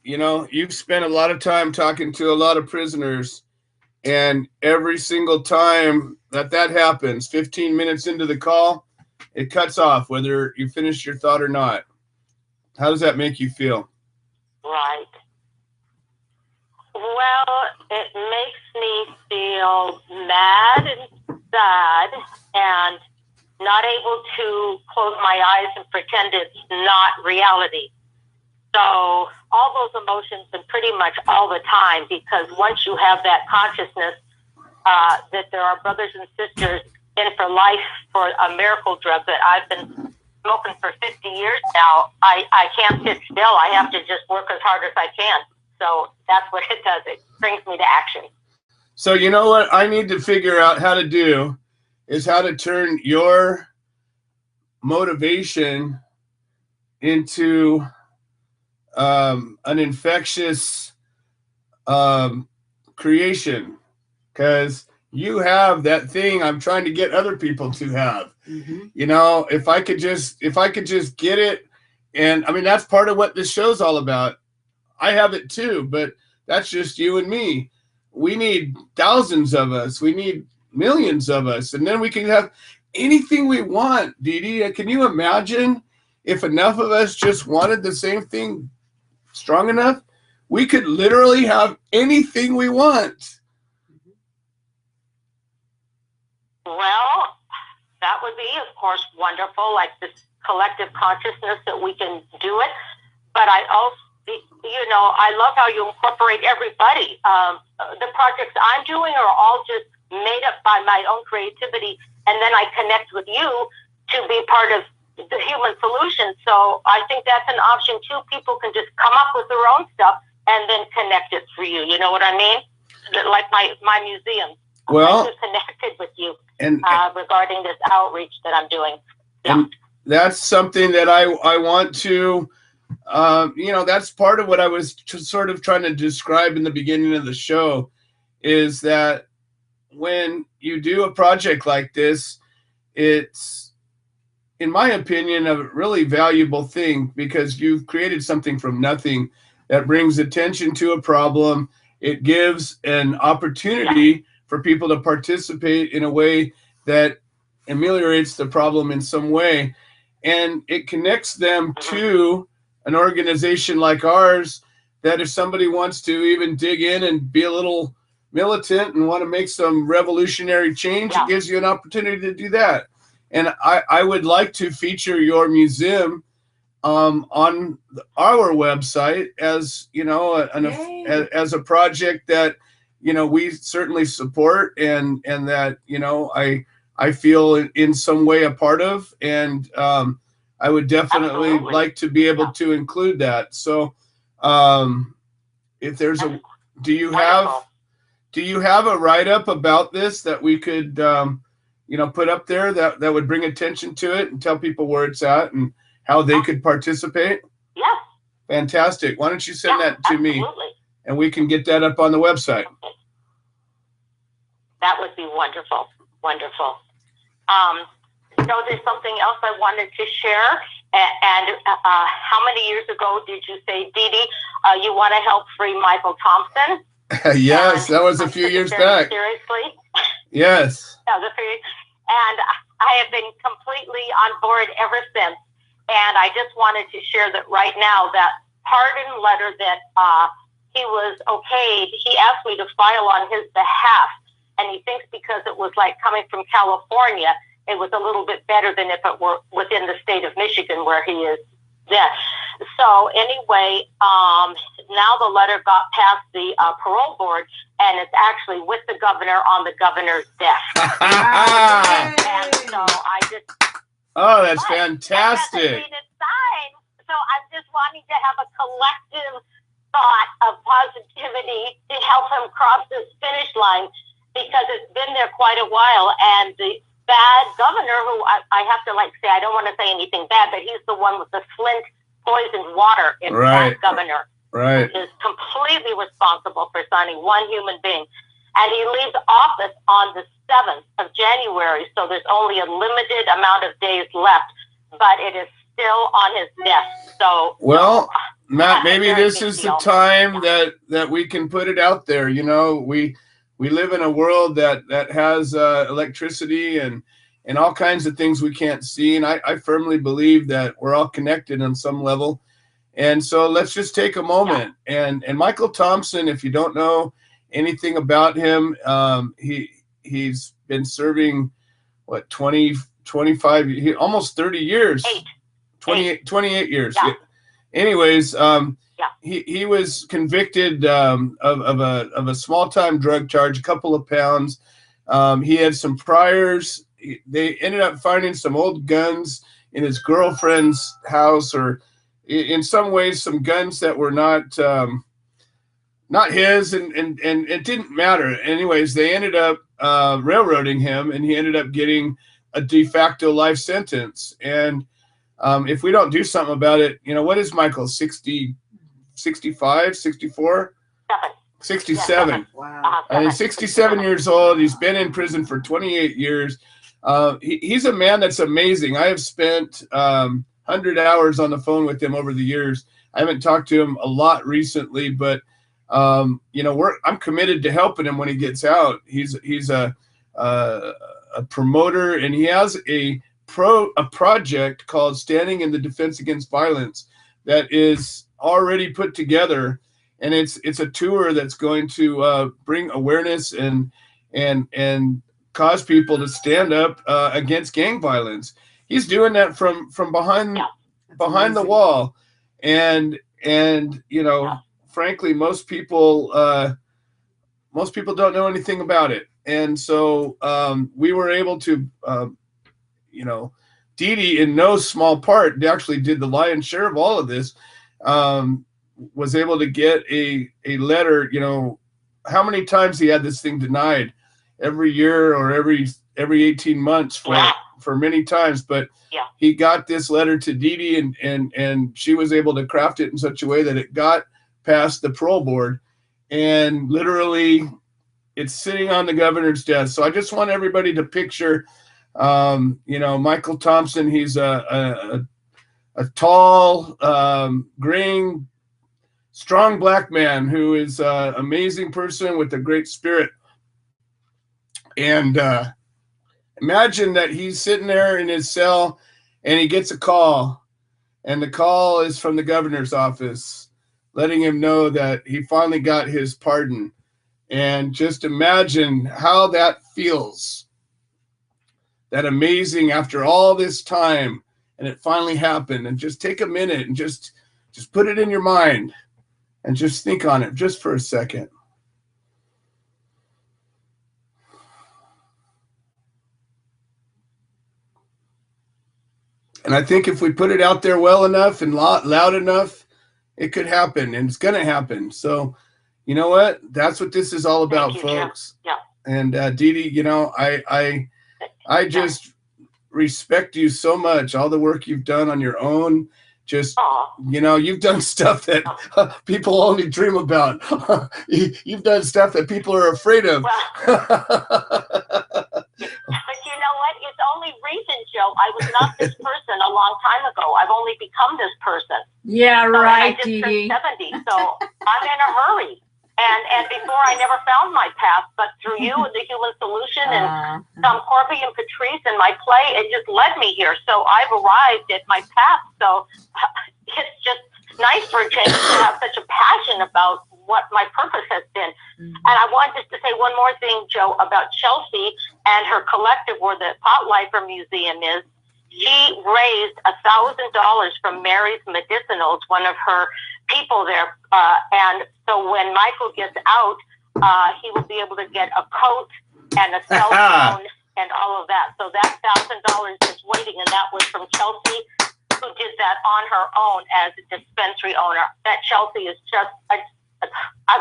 you've spent a lot of time talking to a lot of prisoners, and every single time that happens, 15 minutes into the call, it cuts off, whether you finish your thought or not. How does that make you feel? Right. Well, it makes me feel mad and sad and not able to close my eyes and pretend it's not reality. So all those emotions and pretty much all the time, because once you have that consciousness that there are brothers and sisters in for life for a miracle drug that I've been smoking for 50 years now, I can't sit still. I have to just work as hard as I can. So that's what it does. It brings me to action. So you know what I need to figure out how to do is how to turn your motivation into an infectious creation, because you have that thing I'm trying to get other people to have. Mm-hmm. If I could just get it, and I mean that's part of what this show's all about. I have it too, but that's just you and me. We need thousands of us. We need millions of us, and then we can have anything we want. Dee Dee, can you imagine if enough of us just wanted the same thing strong enough? We could literally have anything we want. Well, that would be, of course, wonderful, like this collective consciousness that we can do it. But I also, I love how you incorporate everybody. The projects I'm doing are all just made up by my own creativity, and then I connect with you to be part of the human solution. So I think that's an option too. People can just come up with their own stuff and then connect it for you. You know what I mean? Like my museum. Well, I just connected with you and regarding this outreach that I'm doing. Yeah. And that's something that I want to. That's part of what I was sort of trying to describe in the beginning of the show, is that when you do a project like this, it's, in my opinion, a really valuable thing, because you've created something from nothing that brings attention to a problem. It gives an opportunity for people to participate in a way that ameliorates the problem in some way, and it connects them to an organization like ours, that if somebody wants to even dig in and be a little militant and want to make some revolutionary change, it gives you an opportunity to do that. And I would like to feature your museum on our website as, as a project that, we certainly support and that, I feel in some way a part of. And I would definitely like to be able to include that. So if there's do you do you have a write-up about this that we could, you know, put up there that would bring attention to it and tell people where it's at and how they could participate? Yes. Fantastic. Why don't you send that to me, absolutely. and we can get that up on the website. Okay. That would be wonderful. Wonderful. So there's something else I wanted to share. And how many years ago did you say, Dee Dee, you want to help free Michael Thompson? Yes, that was a few years back. Seriously? Yes. That was and I have been completely on board ever since. And I just wanted to share that right now, that pardon letter that he was okayed, he asked me to file on his behalf. And he thinks because it was like coming from California, it was a little bit better than if it were within the state of Michigan where he is then. So anyway, now the letter got past the parole board, and it's actually with the governor on the governor's desk. And so I just... Oh, that's fantastic. So I'm just wanting to have a collective thought of positivity to help him cross this finish line, because it's been there quite a while, and the bad governor, who I have to say, I don't want to say anything bad, but he's the one with the Flint poisoned water in that governor. Right. Is completely responsible for signing one human being. And he leaves office on the 7th of January, so there's only a limited amount of days left, but it is still on his desk. So, well, Matt, maybe this is the time that we can put it out there. You know, we live in a world that has electricity and all kinds of things we can't see. And I firmly believe that we're all connected on some level. And so let's just take a moment. And Michael Thompson, if you don't know anything about him, he's been serving, what, 20, 25, almost 30 years. 28 years. Yeah. Anyways, he was convicted of a small-time drug charge, a couple of pounds. He had some priors. They ended up finding some old guns in his girlfriend's house, or in some ways some guns that were not his, and it didn't matter. Anyways, they ended up railroading him, and he ended up getting a de facto life sentence. And if we don't do something about it, you know, what is Michael, 60, 65, 64? 67. Wow. And he's 67 years old. He's been in prison for 28 years. He's a man that's amazing. I have spent 100 hours on the phone with him over the years. I haven't talked to him a lot recently, but you know, I'm committed to helping him when he gets out. He's a promoter, and he has a project called Standing in the Defense Against Violence that is already put together, and it's a tour that's going to bring awareness and cause people to stand up against gang violence. He's doing that from behind the wall, and you know, frankly, most people don't know anything about it. And so we were able to, you know, Dee Dee, in no small part, actually did the lion's share of all of this, was able to get a letter. You know, how many times he had this thing denied every year or every 18 months for many times, but he got this letter to Dee Dee, and she was able to craft it in such a way that it got past the parole board, and literally it's sitting on the governor's desk. So I just want everybody to picture, you know, Michael Thompson. He's a tall, graying, strong black man who is an amazing person with a great spirit. And imagine that he's sitting there in his cell, and he gets a call, and the call is from the governor's office, letting him know that he finally got his pardon. And just imagine how that feels. That amazing, after all this time, and it finally happened. And just take a minute and just put it in your mind and just think on it just for a second. And I think if we put it out there well enough and loud enough, it could happen, and it's going to happen. So, you know what? That's what this is all about, Thank you, Jim. folks. Yeah. And Dee Dee, you know, I just respect you so much. All the work you've done on your own. Just, you know, you've done stuff that people only dream about. You've done stuff that people are afraid of. Well, but you know what? It's only recent, Joe. I was not this person a long time ago. I've only become this person. Yeah, So, right, I just Dee turned Dee. 70, so I'm in a hurry. And before I never found my path, but through you and the Human Solution and Tom Corby and Patrice and my play, it just led me here. So I've arrived at my path. So it's just nice for a change to have such a passion about what my purpose has been. And I wanted just to say one more thing, Joe, about Chelsea and her collective where the Pot Lifer Museum is. She raised $1,000 from Mary's Medicinals, one of her people there. And so when Michael gets out, he will be able to get a coat and a cell phone and all of that. So that $1,000 is waiting, and that was from Chelsea, who did that on her own as a dispensary owner. That Chelsea is just, I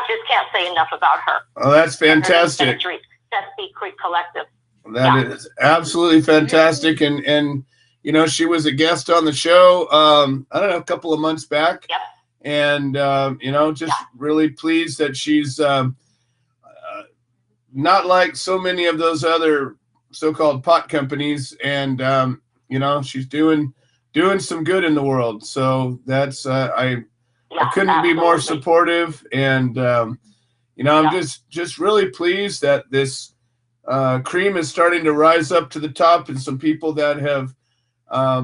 just can't say enough about her. Oh, that's fantastic. Chesapeake Creek Collective. That is absolutely fantastic. And you know, she was a guest on the show, I don't know, a couple of months back. Yep. And, you know, just really pleased that she's not like so many of those other so-called pot companies. And, you know, she's doing some good in the world. So that's, I couldn't be more supportive. And, you know, I'm just really pleased that this cream is starting to rise up to the top, and some people that have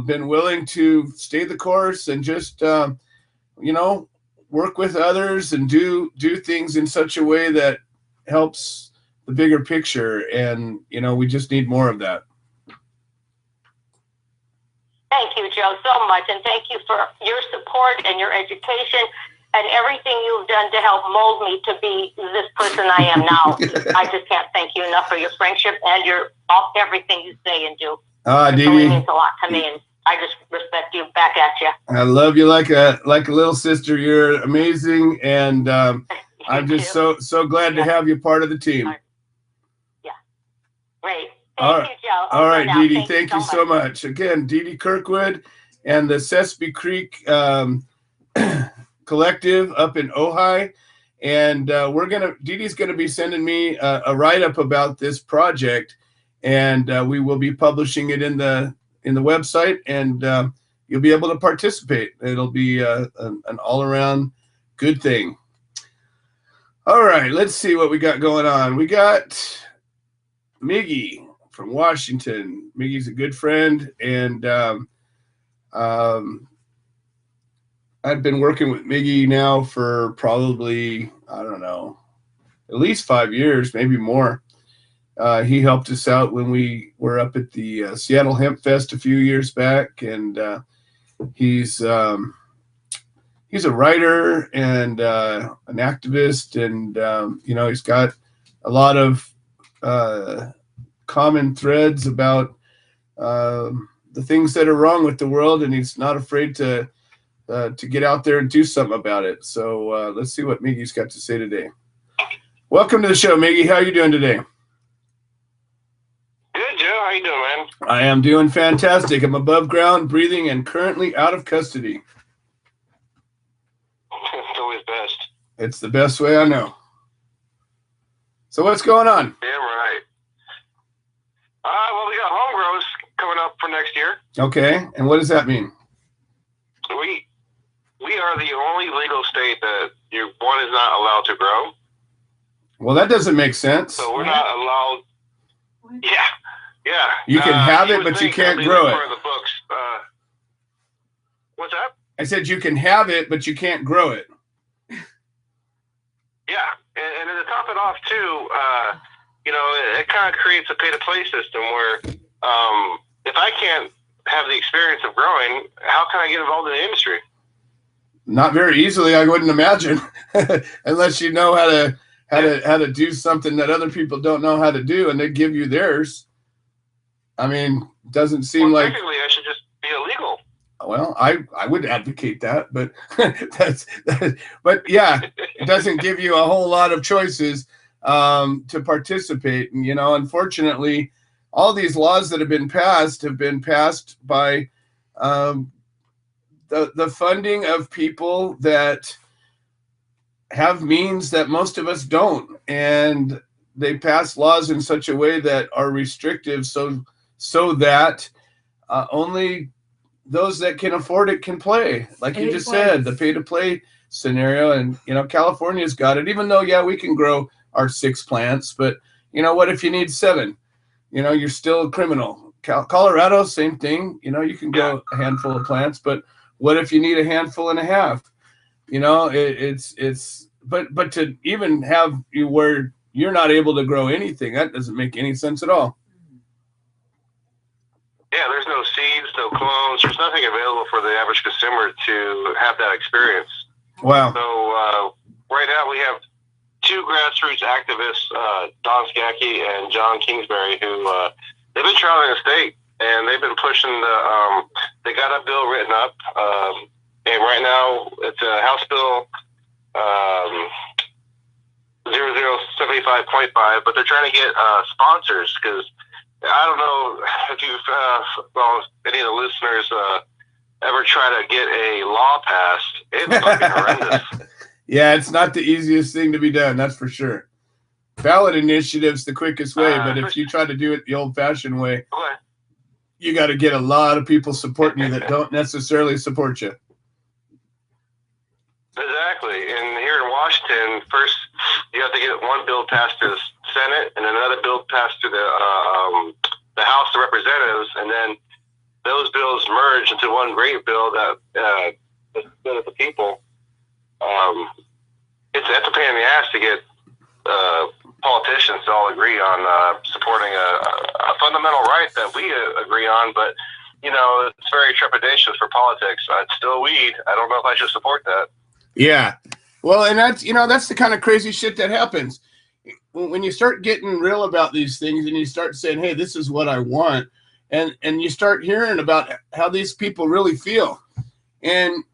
been willing to stay the course and just, you know, work with others and do things in such a way that helps the bigger picture. And, you know, we just need more of that. Thank you, Joe, so much. And thank you for your support and your education and everything you've done to help mold me to be this person I am now. I just can't thank you enough for your friendship and everything you say and do. Dee Dee, it means a lot to me, and I just respect you back at you. I love you like a little sister. You're amazing, and I'm just so glad to have you part of the team. Yeah, great. Thank you, Joe. All right, Dee Dee, thank you so much. Again, Dee Dee Kirkwood and the Chesapeake Creek Collective up in Ojai, and Dee Dee's gonna be sending me a write-up about this project, and we will be publishing it in the website, and you'll be able to participate. It'll be an all-around good thing. All right, let's see what we got going on. We got Miggy from Washington. Miggy's a good friend, and I've been working with Miggy now for probably, I don't know, at least 5 years, maybe more. He helped us out when we were up at the Seattle Hemp Fest a few years back, and he's a writer and an activist, and you know, he's got a lot of common threads about the things that are wrong with the world, and he's not afraid to get out there and do something about it. So let's see what Miggy's got to say today. Welcome to the show, Miggy. How are you doing today? Good, Joe. How you doing, man? I am doing fantastic. I'm above ground, breathing, and currently out of custody. It's always best. It's the best way I know. So what's going on? Damn right. Well, we got home grows coming up for next year. Okay, and what does that mean? We are the only legal state that one is not allowed to grow. Well, that doesn't make sense. So we're not allowed. Yeah. You can have it, but you can't grow it. The books. What's that? I said you can have it, but you can't grow it. Yeah, and to top it off too, you know, it kind of creates a pay-to-play system where if I can't have the experience of growing, how can I get involved in the industry? Not very easily, I wouldn't imagine, unless you know how to do something that other people don't know how to do, and they give you theirs. I mean, doesn't seem like. Technically, I should just be illegal. Well, I would advocate that, but but yeah, it doesn't give you a whole lot of choices to participate. And, unfortunately, all these laws that have been passed by the funding of people that have means that most of us don't. And they pass laws in such a way that are restrictive so that only those that can afford it can play, like you just said, the pay to play scenario. And California's got it, even though we can grow our 6 plants, but what if you need 7? You're still a criminal. Colorado, same thing. You can grow a handful of plants, but what if you need a handful and a half? But to even have you where you're not able to grow anything, that doesn't make any sense at all. Yeah, there's no seeds, no clones. There's nothing available for the average consumer to have that experience. Wow. So right now we have 2 grassroots activists, Don Skacke and John Kingsbury, who they've been traveling the state and they've been pushing they got a bill written up, and right now it's a House Bill 0075.5, but they're trying to get sponsors because I don't know if any of the listeners ever try to get a law passed. It's fucking horrendous. Yeah, it's not the easiest thing to be done, that's for sure. Ballot initiative's the quickest way, but if you try to do it the old-fashioned way, you got to get a lot of people supporting you that don't necessarily support you. Exactly. And here in Washington, first you have to get one bill passed through the Senate and another bill passed through the House of Representatives, and then those bills merge into one great bill that benefits the people. It's a pain in the ass to get politicians to all agree on supporting a fundamental right that we agree on, but it's very trepidatious for politics. It's still weed. I don't know if I should support that. Yeah. Well, and that's the kind of crazy shit that happens when you start getting real about these things and you start saying, hey, this is what I want. And you start hearing about how these people really feel. And,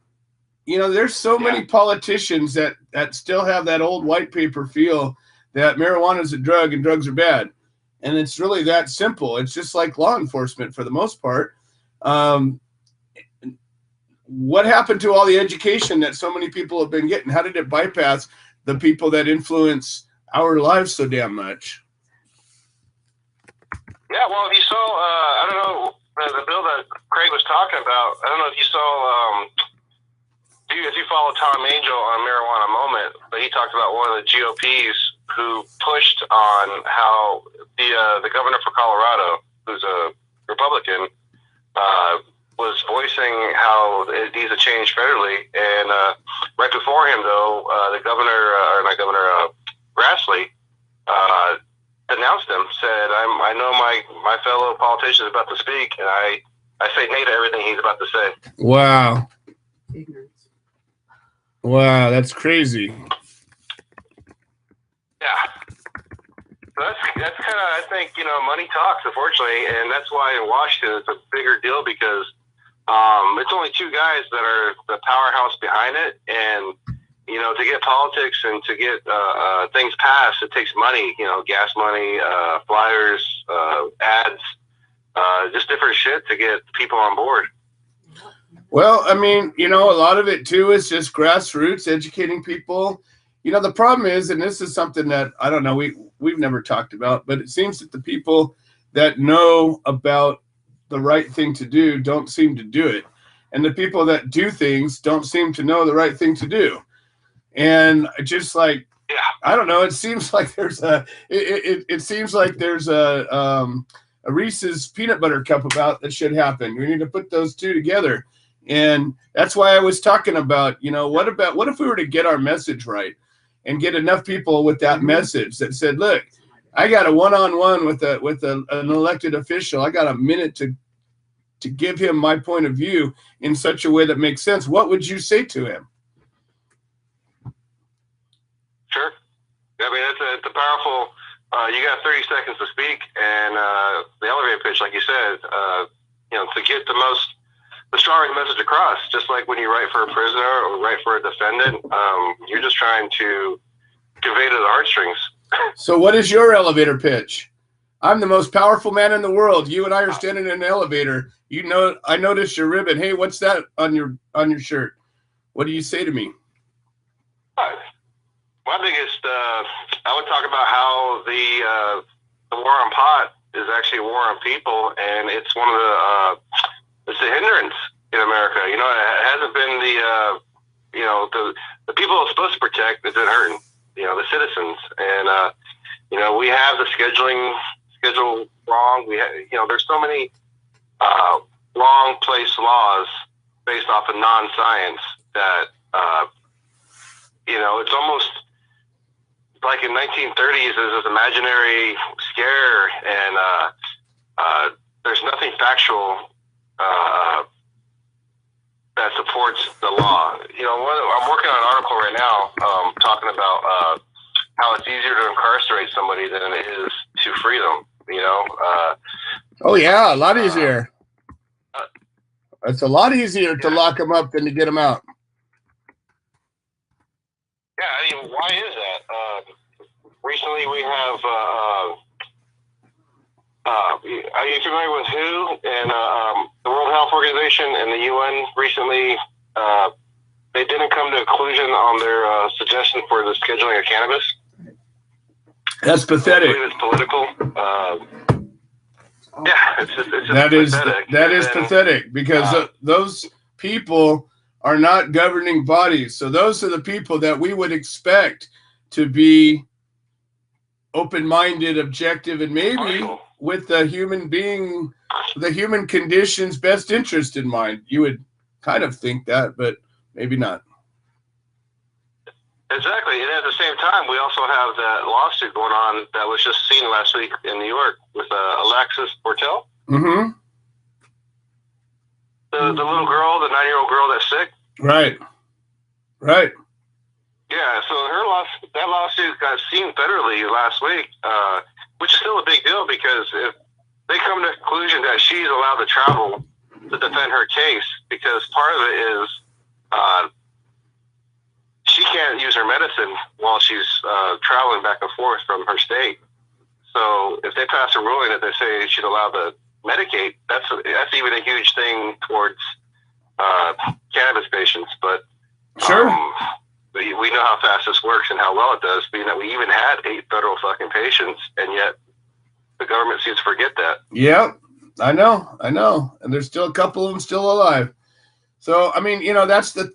there's so many politicians that still have that old white paper feel that marijuana is a drug and drugs are bad. And it's really that simple. It's just like law enforcement for the most part. What happened to all the education that so many people have been getting? How did it bypass the people that influence our lives so damn much? Yeah, well, if you saw, I don't know, the bill that Craig was talking about, I don't know if you saw, if you follow Tom Angel on Marijuana Moment, but he talked about one of the GOPs who pushed on how the governor for Colorado, who's a Republican, was voicing how it needs to change federally. And right before him, though, the governor, Grassley, denounced him, said, I know my fellow politician is about to speak, and I say nay to everything he's about to say. Wow. Wow, that's crazy. Yeah. So that's kind of, I think, money talks, unfortunately, and that's why in Washington it's a bigger deal because it's only 2 guys that are the powerhouse behind it, and to get politics and to get things passed, it takes money. Gas money, flyers, ads, just different shit to get people on board. Well, I mean, a lot of it too is just grassroots, educating people. The problem is, and this is something that I don't know, we've never talked about, but it seems that the people that know about the right thing to do don't seem to do it. And the people that do things don't seem to know the right thing to do. And just like, I don't know, it seems like there's it seems like there's a Reese's peanut butter cup about that should happen. We need to put those 2 together. And that's why I was talking about, what if we were to get our message right and get enough people with that message that said, look, I got a one-on-one with an elected official. I got a minute to give him my point of view in such a way that makes sense. What would you say to him? Sure. I mean, it's a powerful, you got 30 seconds to speak, and the elevator pitch, like you said, to get the most the strongest message across. Just like when you write for a prisoner or write for a defendant, you're just trying to convey to the heartstrings. So what is your elevator pitch? I'm the most powerful man in the world. You and I are standing in an elevator. You know, I noticed your ribbon. Hey, what's that on your shirt? What do you say to me? My biggest, I would talk about how the war on pot is actually a war on people, and it's one of the it's a hindrance in America. You know, it hasn't been the people it's supposed to protect has been hurting. You know, the citizens, and you know, we have the schedule wrong. We have, you know, there's so many wrong place laws based off of non-science that you know, it's almost like in 1930s there's this imaginary scare, and there's nothing factual that supports the law. You know, I'm working on an article right now talking about how it's easier to incarcerate somebody than it is to free them. You know. Oh yeah, a lot easier. It's a lot easier to lock them up than to get them out. Yeah, I mean, why is that? Recently, we have. Are you familiar with WHO and the World Health Organization and the UN? Recently, they didn't come to a conclusion on their suggestion for the scheduling of cannabis. That's pathetic. I believe it's political. Yeah, it's just pathetic. That is pathetic, because those people are not governing bodies. So those are the people that we would expect to be open-minded, objective, and maybe with the human being, the human condition's best interest in mind. You would kind of think that, but maybe not. Exactly, and at the same time, we also have that lawsuit going on that was just seen last week in New York with Alexis Bortel. Mm-hmm. The little girl, the 9-year-old girl that's sick. Right. Right. Yeah, so that lawsuit got seen federally last week, which is still a big deal, because if they come to the conclusion that she's allowed to travel to defend her case, because part of it is she can't use her medicine while she's traveling back and forth from her state. So if they pass a ruling that they say she's allowed to medicate, that's even a huge thing towards cannabis patients. But sure. We know how fast this works and how well it does, being that we even had 8 federal fucking patients, and yet the government seems to forget that. Yep, I know. And there's still a couple of them still alive. So, I mean, you know, that's the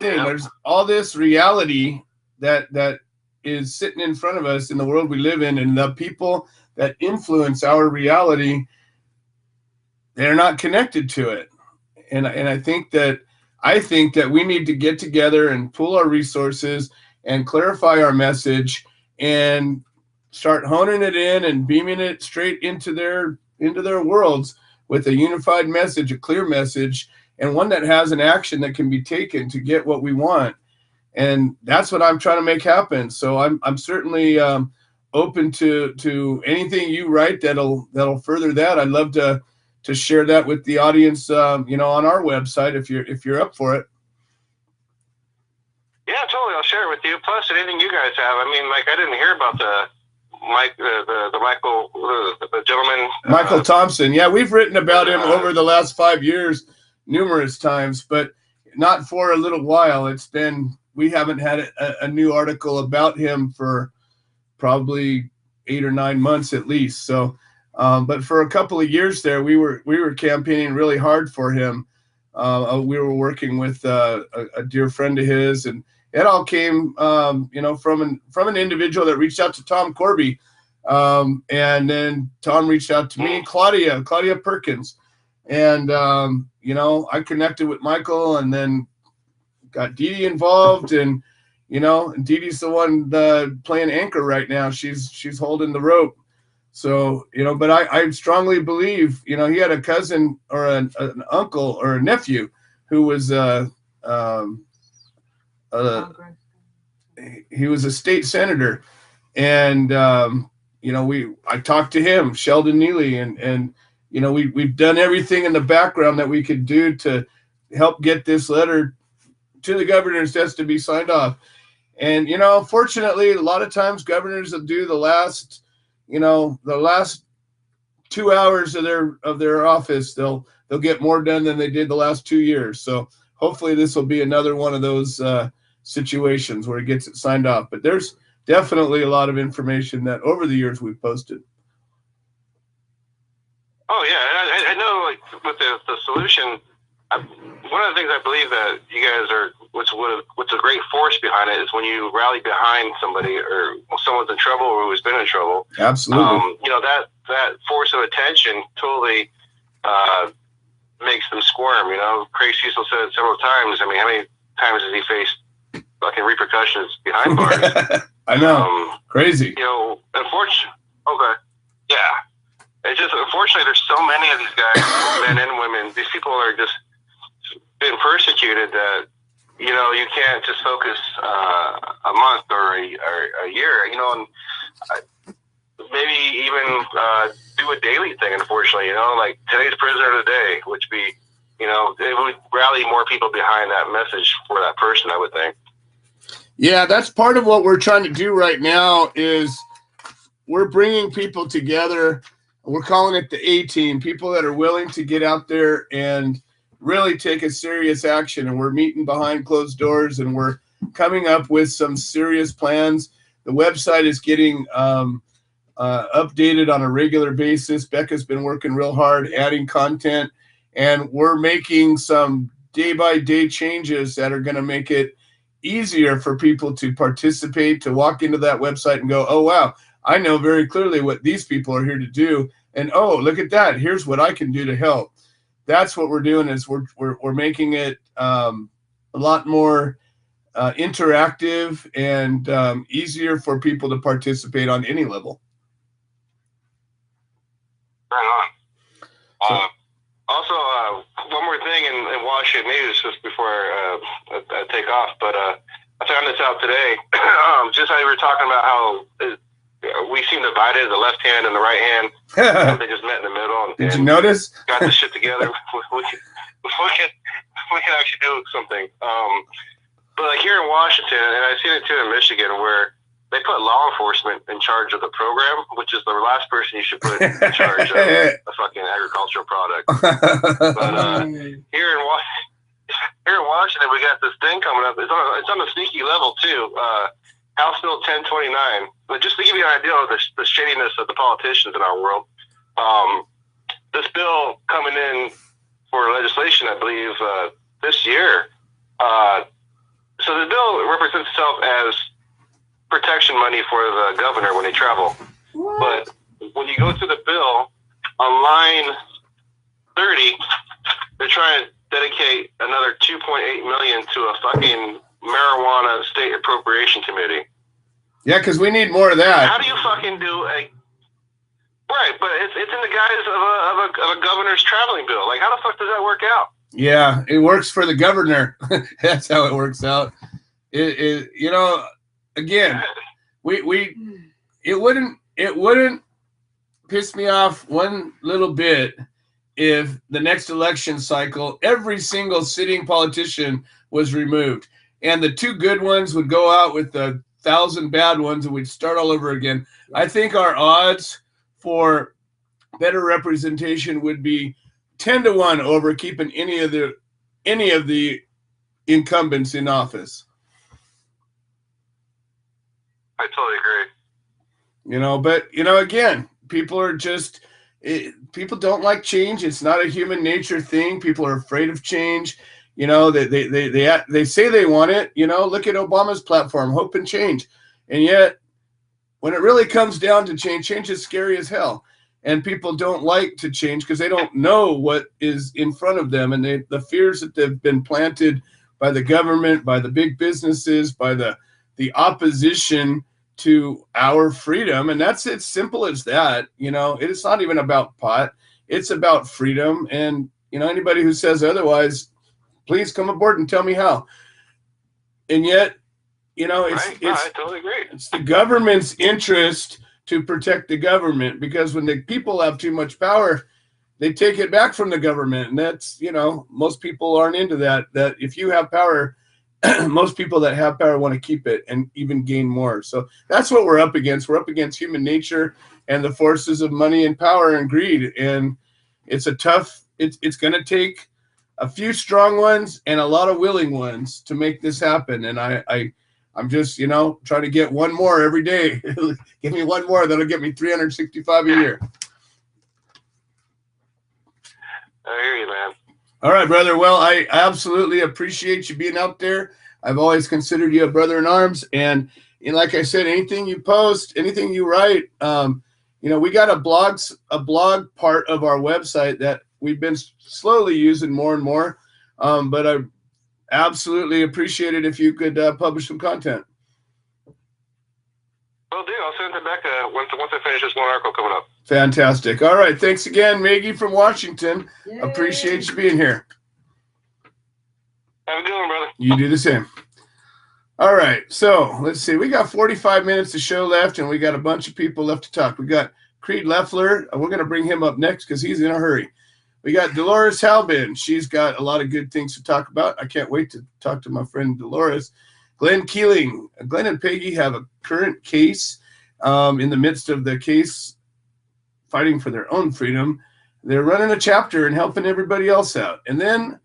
thing. Yeah. There's all this reality that is sitting in front of us in the world we live in, and the people that influence our reality, they're not connected to it. And I think that we need to get together and pool our resources and clarify our message and start honing it in and beaming it straight into their worlds with a unified message, a clear message, and one that has an action that can be taken to get what we want. And that's what I'm trying to make happen. So I'm certainly open to anything you write that'll further that. I'd love to share that with the audience, you know, on our website if you're up for it. Yeah, totally. I'll share it with you. Plus, anything you guys have. I mean, like, I didn't hear about the gentleman, Michael Thompson. Yeah, we've written about him over the last 5 years numerous times, but not for a little while. We haven't had a new article about him for probably 8 or 9 months at least. So, but for a couple of years there, we were campaigning really hard for him. We were working with a dear friend of his, and it all came, you know, from an individual that reached out to Tom Corby, and then Tom reached out to me, Claudia Perkins, and you know, I connected with Michael, and then got Dee Dee involved, and you know, Dee Dee's the one playing anchor right now. She's holding the rope. So, you know, but I strongly believe, you know, he had a cousin or an uncle or a nephew who was he was a state senator, and you know, I talked to him, Sheldon Neely, and you know, we've done everything in the background that we could do to help get this letter to the governor's desk to be signed off. And, fortunately, a lot of times governors will do the last 2 hours of their office. They'll get more done than they did the last 2 years. So hopefully this will be another one of those situations where it gets it signed off. But there's definitely a lot of information that over the years we've posted. Oh yeah, I know. Like with the solution, one of the things I believe that you guys are, what's a great force behind it is when you rally behind somebody or someone's in trouble or who's been in trouble. Absolutely. That force of attention totally makes them squirm. Craig Cecil said it several times. I mean, how many times has he faced fucking repercussions behind bars? I know. Crazy. Unfortunately. Okay. Yeah. It's just, unfortunately, there's so many of these guys, men and women. These people are just been persecuted that, you can't just focus a month or a year, and maybe even do a daily thing, unfortunately, like today's prisoner of the day, which be, it would rally more people behind that message for that person, I would think. Yeah, that's part of what we're trying to do right now is we're bringing people together. We're calling it the A-team, people that are willing to get out there and really take a serious action. And we're meeting behind closed doors and we're coming up with some serious plans. The website is getting updated on a regular basis. Becca's been working real hard, adding content, and we're making some day-by-day changes that are going to make it easier for people to participate, to walk into that website and go, oh, wow, I know very clearly what these people are here to do. And, oh, look at that. Here's what I can do to help. That's what we're doing is we're making it a lot more interactive and easier for people to participate on any level. Right on. Also, one more thing in Washington news just before I take off, but I found this out today. Just how you were talking about how we seem divided, the left hand and the right hand. They just met in the middle. Did you notice? Got this shit together. we can actually do something. But like here in Washington, and I've seen it too in Michigan, where they put law enforcement in charge of the program, which is the last person you should put in charge of a fucking agricultural product. But here in Washington, we got this thing coming up. It's on a sneaky level too. House Bill 1029. But just to give you an idea of the shadiness of the politicians in our world, this bill coming in for legislation, I believe, this year. So the bill represents itself as protection money for the governor when they travel. What? But when you go to the bill, on line 30, they're trying to dedicate another $2.8 million to a fucking marijuana state appropriation committee. Yeah, because we need more of that. How do you fucking do a... Right, but it's in the guise of a governor's traveling bill. Like, how the fuck does that work out? Yeah, it works for the governor. That's how it works out. Again, it wouldn't piss me off one little bit if the next election cycle every single sitting politician was removed and the 2 good ones would go out with the 1,000 bad ones and we'd start all over again. I think our odds for better representation would be 10-1 over keeping any of the incumbents in office. I totally agree. But again, people are just people don't like change. It's not a human nature thing. People are afraid of change. They say they want it. Look at Obama's platform, hope and change. And yet, when it really comes down to change is scary as hell. And people don't like to change because they don't know what is in front of them. And the fears that they've been planted by the government, by the big businesses, by the opposition to our freedom. And that's as simple as that. It's not even about pot. It's about freedom. And, anybody who says otherwise, please come aboard and tell me how. And yet, I totally agree. It's the government's interest to protect the government, because when the people have too much power, they take it back from the government, and that's, you know, most people aren't into that. That if you have power, most people that have power want to keep it and even gain more. So that's what we're up against. We're up against human nature and the forces of money and power and greed. And it's a tough. It's going to take a few strong ones and a lot of willing ones to make this happen. And I'm just, you know, trying to get one more every day. Give me one more. That'll get me 365 a year. I hear you, man. All right, brother. Well, I absolutely appreciate you being out there. I've always considered you a brother in arms. And like I said, anything you post, anything you write, you know, we got a blog part of our website that we've been slowly using more and more. But I absolutely appreciate it if you could publish some content. Will do. I'll send it back once I finish this one article coming up. Fantastic. All right. Thanks again, Maggie from Washington. Yay. Appreciate you being here. Have a good one, brother. You do the same. All right. So let's see. We got 45 minutes of show left, and we got a bunch of people left to talk. We got Creed Leffler. We're going to bring him up next because he's in a hurry. We got Dolores Halbin. She's got a lot of good things to talk about. I can't wait to talk to my friend Dolores. Glenn Keeling. Glenn and Peggy have a current case in the midst of the case fighting for their own freedom. They're running a chapter and helping everybody else out. And then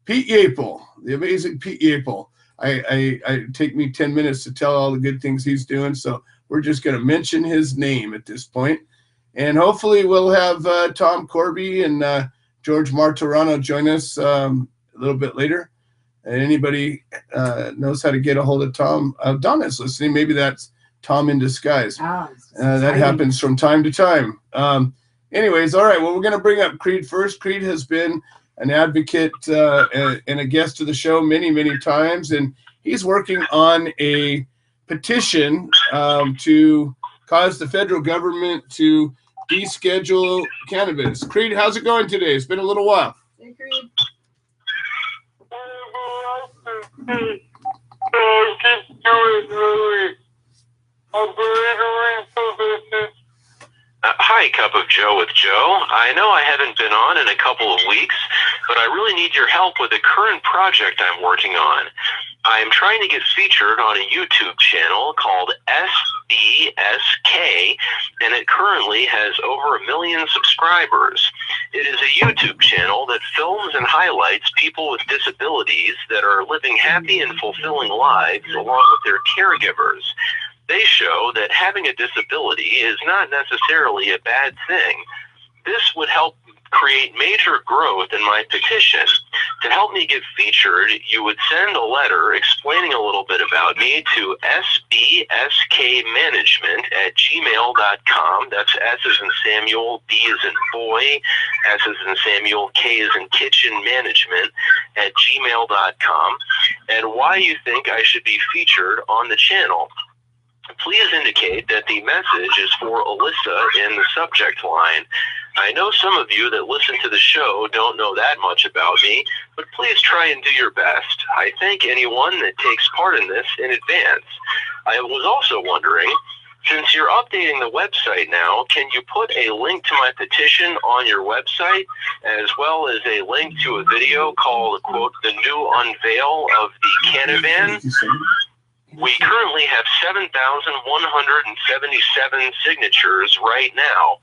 Pete Yapel, the amazing Pete Yapel. I take me 10 minutes to tell all the good things he's doing, so we're just going to mention his name at this point. And hopefully we'll have Tom Corby and George Martorano join us a little bit later. And anybody knows how to get a hold of Tom, Donna's listening. Maybe that's Tom in disguise. That happens from time to time. Anyways, all right. Well, we're going to bring up Creed first. Creed has been an advocate and a guest to the show many, many times. And he's working on a petition to cause the federal government to deschedule cannabis. Creed, how's it going today? It's been a little while. Hey, Creed. Hi, Cup of Joe with Joe. I know I haven't been on in a couple of weeks, but I really need your help with a current project I'm working on. I'm trying to get featured on a YouTube channel called SBSK, and it currently has over 1 million subscribers. It is a YouTube channel that films and highlights people with disabilities that are living happy and fulfilling lives along with their caregivers. They show that having a disability is not necessarily a bad thing. This would help create major growth in my petition. To help me get featured, you would send a letter explaining a little bit about me to sbskmanagement@gmail.com. That's S as in Samuel, B as in boy, S as in Samuel, K as in kitchen, management @gmail.com, and why you think I should be featured on the channel. Please indicate that the message is for Alyssa in the subject line. I know some of you that listen to the show don't know that much about me, but please try and do your best. I thank anyone that takes part in this in advance. I was also wondering, since you're updating the website now, can you put a link to my petition on your website, as well as a link to a video called, quote, The New Unveil of the Canavan? We currently have 7,177 signatures right now.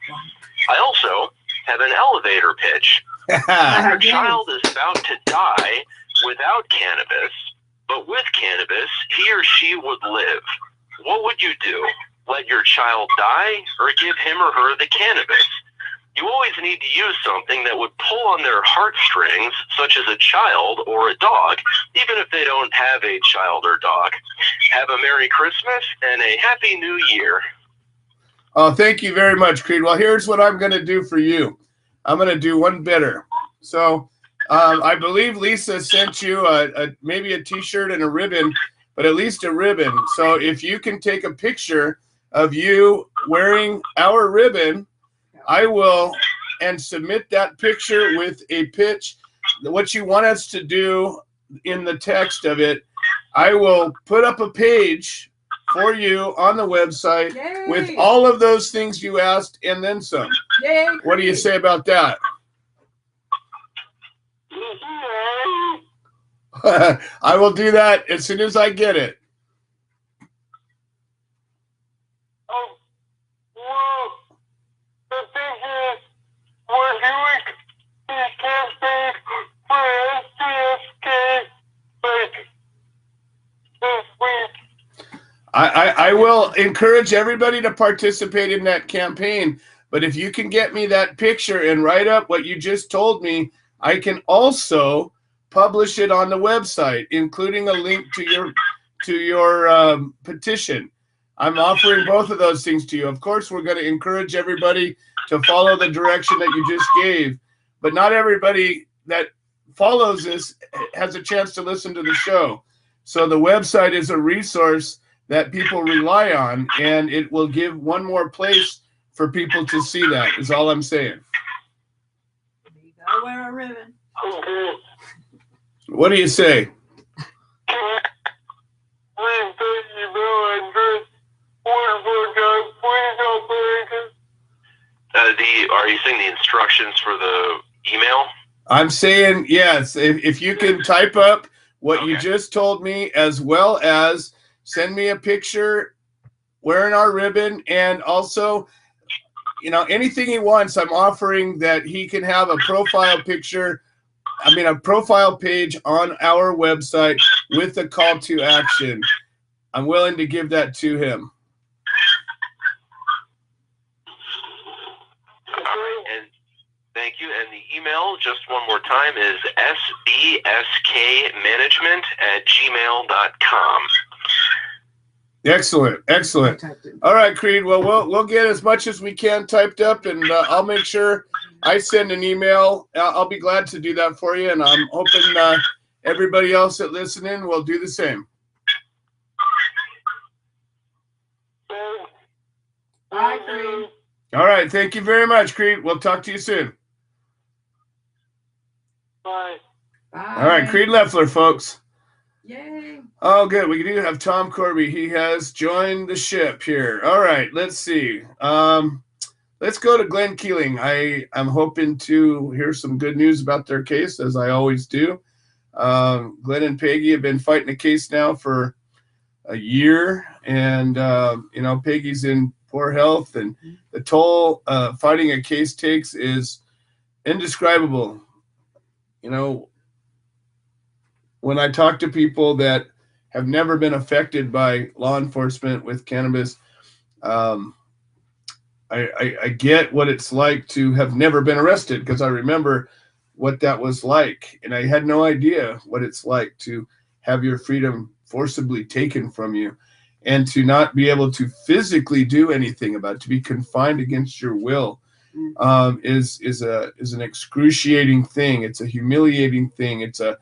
I also have an elevator pitch. If your child is about to die without cannabis, but with cannabis, he or she would live. What would you do? Let your child die or give him or her the cannabis? You always need to use something that would pull on their heartstrings, such as a child or a dog, even if they don't have a child or dog. Have a Merry Christmas and a Happy New Year. Oh, thank you very much, Creed. Well, here's what I'm going to do for you. I'm going to do one better. So I believe Lisa sent you maybe a T-shirt and a ribbon, but at least a ribbon. So if you can take a picture of you wearing our ribbon, I will and submit that picture with a pitch, what you want us to do in the text of it. I will put up a page for you on the website. Yay. With all of those things you asked and then some. Yay, what do you say about that? I will do that as soon as I get it. Well, the thing is, we're doing the campaign for SCSK like this week. I will encourage everybody to participate in that campaign. But if you can get me that picture and write up what you just told me, I can also publish it on the website, including a link to your petition. I'm offering both of those things to you. Of course, we're going to encourage everybody to follow the direction that you just gave, but not everybody that follows this has a chance to listen to the show. So the website is a resource that people rely on, and it will give one more place for people to see that, is all I'm saying. You gotta wear a ribbon. Okay. What do you say? Are you saying the instructions for the email? I'm saying, yes, if you can type up what you just told me, as well as send me a picture wearing our ribbon, and also, you know, anything he wants, I'm offering that he can have a profile picture, a profile page on our website with a call to action. I'm willing to give that to him. All right, and thank you. And the email, just one more time, is sbskmanagement@gmail.com. Excellent, excellent. All right, Creed. Well, we'll get as much as we can typed up, and I'll make sure I send an email. I'll be glad to do that for you, and I'm hoping everybody else that listening will do the same. Bye, Creed. All right, thank you very much, Creed. We'll talk to you soon. Bye. Bye. All right, Creed Leffler, folks. Yay. Oh, good. We do have Tom Corby. He has joined the ship here. All right, let's see. Let's go to Glenn Keeling. I'm hoping to hear some good news about their case, as I always do. Glenn and Peggy have been fighting a case now for a year, and Peggy's in poor health, and the toll fighting a case takes is indescribable. You know, when I talk to people that have never been affected by law enforcement with cannabis, I get what it's like to have never been arrested, because I remember what that was like, and I had no idea what it's like to have your freedom forcibly taken from you, and to not be able to physically do anything about it, to be confined against your will, is an excruciating thing. It's a humiliating thing. It's an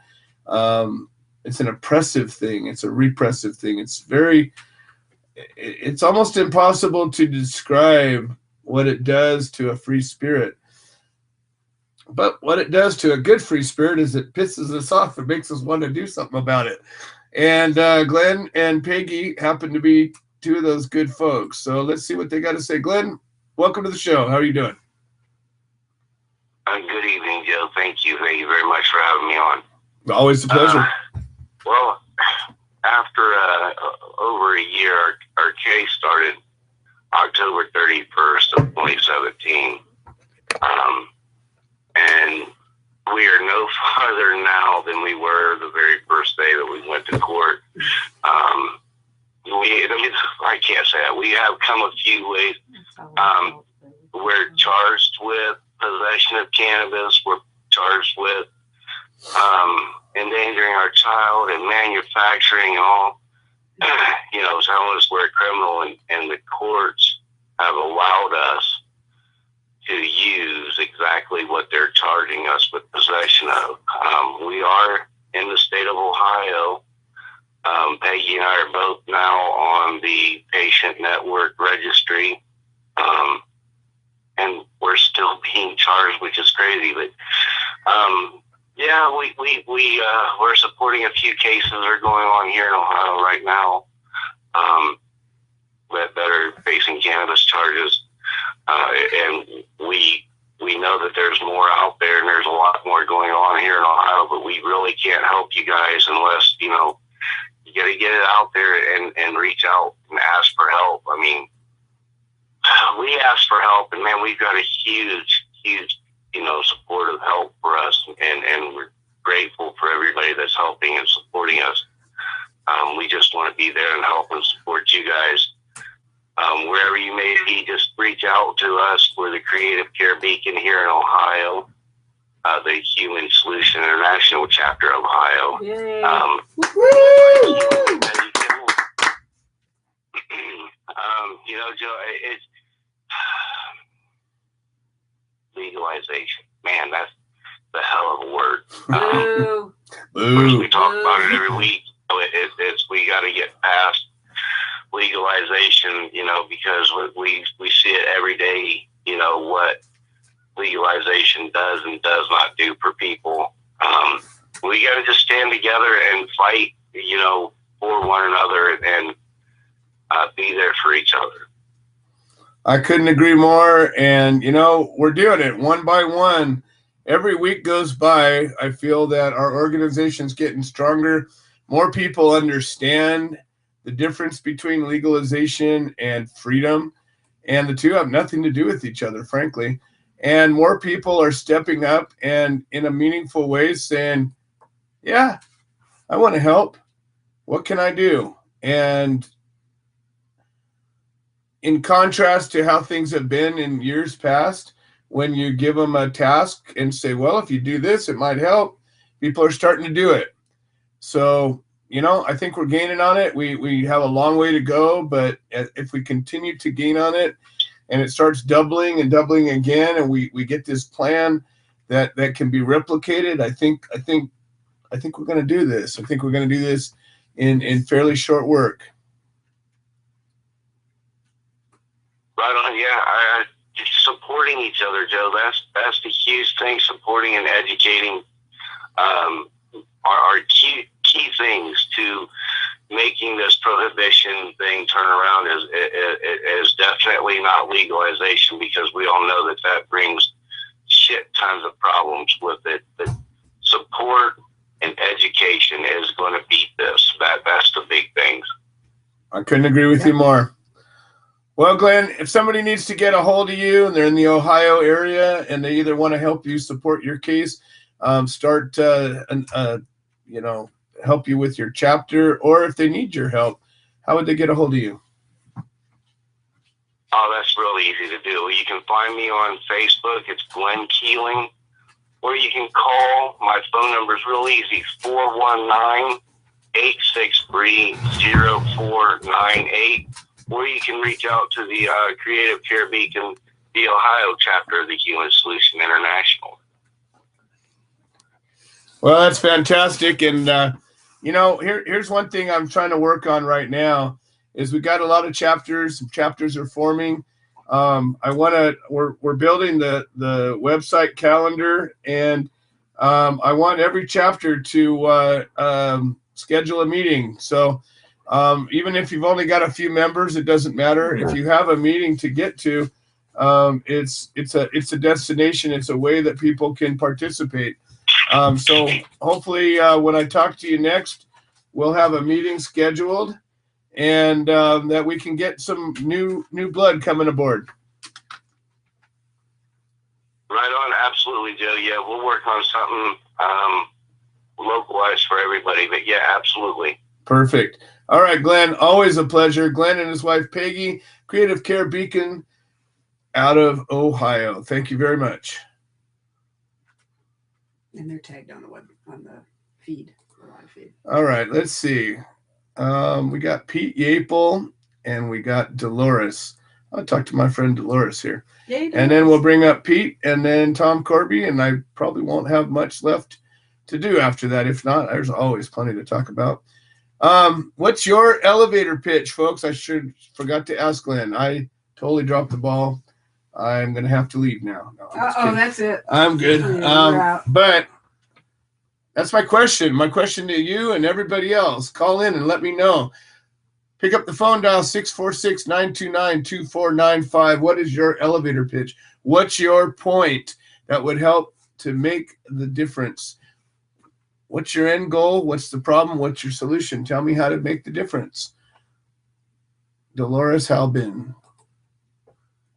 oppressive thing. It's a repressive thing. It's almost impossible to describe what it does to a free spirit. But what it does to a good free spirit is it pisses us off. It makes us want to do something about it. And Glenn and Peggy happen to be two of those good folks. So let's see what they got to say. Glenn, welcome to the show. How are you doing? Good evening, Joe. Thank you. Thank you very much for having me on. Always a pleasure. Well, after over a year, our case started October 31st of 2017. And we are no farther now than we were the very first day that we went to court. I can't say that. We have come a few ways. We're charged with possession of cannabis. We're charged with endangering our child and manufacturing and all. Telling us we're a criminal, and the courts have allowed us to use exactly what they're charging us with possession of. We are in the state of Ohio. Peggy and I are both now on the patient network registry, and we're still being charged, which is crazy. But we're supporting a few cases that are going on here in Ohio right now that are facing cannabis charges. And we we know that there's more out there and there's a lot more going on here in Ohio, but we really can't help you guys unless, you know, you got to get it out there and reach out and ask for help. I mean, we ask for help, and man, we've got a huge, you know, supportive help for us, and we're grateful for everybody that's helping and supporting us. We just want to be there and help and support you guys. Wherever you may be, just reach out to us. We're the Creative Care Beacon here in Ohio, the Human Solution International Chapter of Ohio. Yay. You know, Joe, it's legalization. Man, that's the hell of a word. Boo. Of course, we talk about it every week. It's we got to get past legalization, you know, because we see it every day, you know, what legalization does and does not do for people. We got to just stand together and fight, you know, for one another and be there for each other. I couldn't agree more. And, you know, we're doing it one by one. Every week goes by, I feel that our organization's getting stronger. More people understand the difference between legalization and freedom. And the two have nothing to do with each other, frankly. And more people are stepping up and in a meaningful way saying, yeah, I want to help. What can I do? And in contrast to how things have been in years past, when you give them a task and say, well, if you do this, it might help, people are starting to do it. So, you know, I think we're gaining on it. We have a long way to go, but if we continue to gain on it and it starts doubling and doubling again, and we get this plan that can be replicated, I think we're going to do this. I think we're going to do this in fairly short work. Right on, yeah. Supporting each other, Joe. That's the huge thing. Supporting and educating are key things to making this prohibition thing turn around. Is definitely not legalization, because we all know that brings shit tons of problems with it. But support and education is going to beat this. That's the big things. I couldn't agree with you more. Well, Glenn, if somebody needs to get a hold of you and they're in the Ohio area and they either want to help you support your case, start, you know, help you with your chapter, or if they need your help, how would they get a hold of you? Oh, that's real easy to do. You can find me on Facebook. It's Glenn Keeling. Or you can call. My phone number is real easy, 419-863-0498. Or you can reach out to the Creative Care Beacon, the Ohio chapter of the Human Solution International. Well, that's fantastic. And, you know, here's one thing I'm trying to work on right now is we got a lot of chapters. Some chapters are forming. We're building the website calendar, and I want every chapter to schedule a meeting. So even if you've only got a few members, it doesn't matter. If you have a meeting to get to, it's a destination. It's a way that people can participate. So hopefully when I talk to you next, we'll have a meeting scheduled, and that we can get some new blood coming aboard. Right on, absolutely, Joe. Yeah, we'll work on something localized for everybody, but yeah, absolutely. Perfect. All right, Glenn, always a pleasure. Glenn and his wife, Peggy, Creative Care Beacon out of Ohio. Thank you very much. And they're tagged on the feed, the live feed. All right, let's see. We got Pete Yapel and we got Dolores. I'll talk to my friend Dolores here. Yay, and then we'll bring up Pete and then Tom Corby, and I probably won't have much left to do after that. If not, there's always plenty to talk about. What's your elevator pitch, folks? I forgot to ask Glenn. I totally dropped the ball. I'm going to have to leave now. No, that's it. I'm good. But that's my question. My question to you and everybody else. Call in and let me know. Pick up the phone, dial 646-929-2495. What is your elevator pitch? What's your point that would help to make the difference? What's your end goal? What's the problem? What's your solution? Tell me how to make the difference. Dolores Halbin.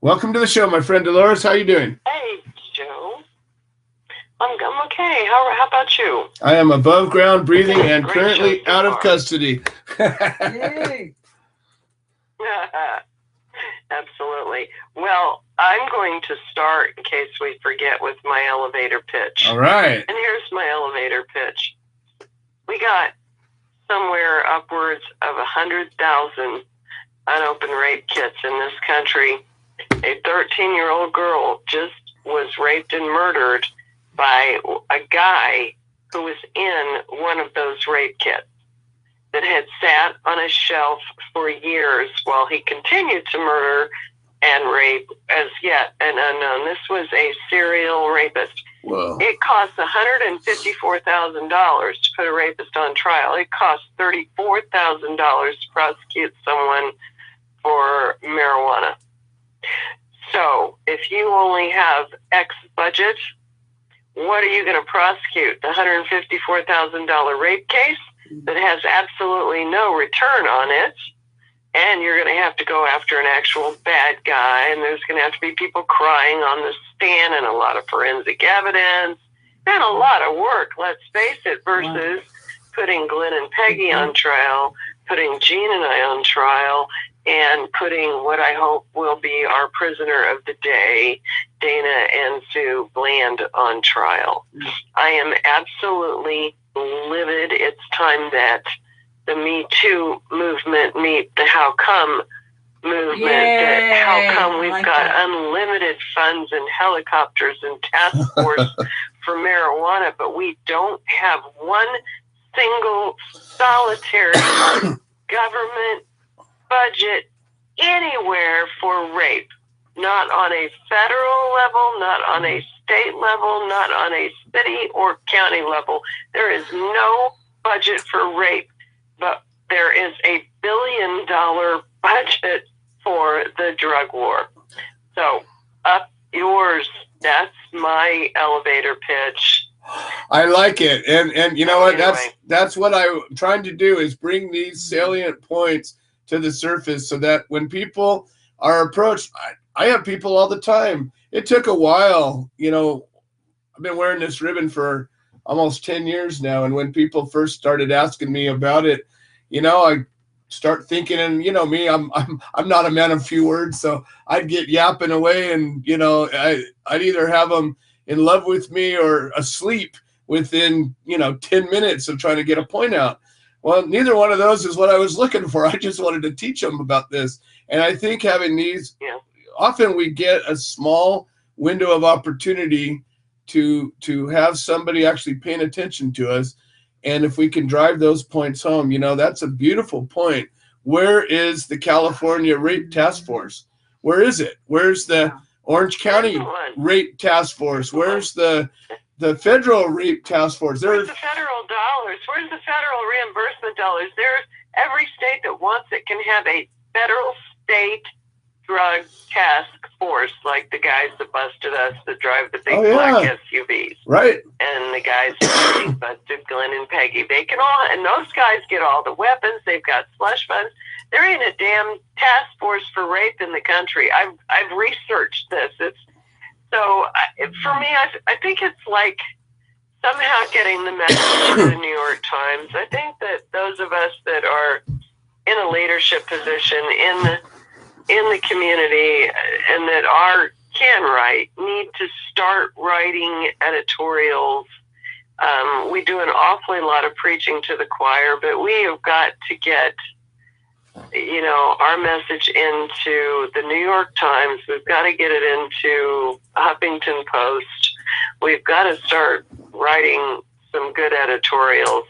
Welcome to the show, my friend Dolores. How you doing? Hey, Joe. I'm okay. How about you? I am above ground, breathing, and Great currently show so out of far. custody. Yay. Absolutely. Well, I'm going to start, in case we forget, with my elevator pitch. All right. And here's my elevator pitch. We got somewhere upwards of 100,000 unopened rape kits in this country. A 13-year-old girl just was raped and murdered by a guy who was in one of those rape kits that had sat on a shelf for years while he continued to murder and rape as yet an unknown. This was a serial rapist. Whoa. It costs $154,000 to put a rapist on trial. It costs $34,000 to prosecute someone for marijuana. So if you only have X budget, what are you going to prosecute? The $154,000 rape case that has absolutely no return on it, and you're going to have to go after an actual bad guy, and there's going to have to be people crying on the stand and a lot of forensic evidence and a lot of work, let's face it, versus putting Glenn and Peggy on trial, putting Gene and I on trial, and putting what I hope will be our prisoner of the day, Dana and Sue Bland, on trial. I am absolutely livid. It's time that the Me Too movement meet the How Come movement. Yay! How come we've Like got that. unlimited funds and helicopters and task force for marijuana, but we don't have one single solitary government budget anywhere for rape. Not on a federal level, not on a state level, not on a city or county level. There is no budget for rape, but there is $1 billion budget for the drug war. So up yours. That's my elevator pitch. I like it. And you know what? Anyway. That's what I'm trying to do, is bring these salient points to the surface so that when people are approached, I have people all the time. It took a while. You know, I've been wearing this ribbon for almost 10 years now. And when people first started asking me about it, you know, I start thinking, and you know me, I'm not a man of few words. So I'd get yapping away, and, you know, I'd either have them in love with me or asleep within, 10 minutes of trying to get a point out. Well, neither one of those is what I was looking for. I just wanted to teach them about this. And I think having these, often we get a small window of opportunity to have somebody actually paying attention to us. And if we can drive those points home, that's a beautiful point. Where is the California Rape Task Force? Where is it? Where's the Orange County Rape Task Force? Where's the federal Rape Task Force? Where's the federal dollars? Where's the federal reimbursement dollars? There's every state that wants it can have a federal state drug task force, like the guys that busted us that drive the big black SUVs. Right. And the guys who busted Glenn and Peggy. They can all, and those guys get all the weapons. They've got slush funds. There ain't a damn task force for rape in the country. I've researched this. For me, I think it's like somehow getting the message to the New York Times. I think that those of us that are in a leadership position in the community and that can write need to start writing editorials. We do an awfully lot of preaching to the choir, but we have got to get our message into the New York Times. We've got to get it into Huffington Post. We've got to start writing some good editorials.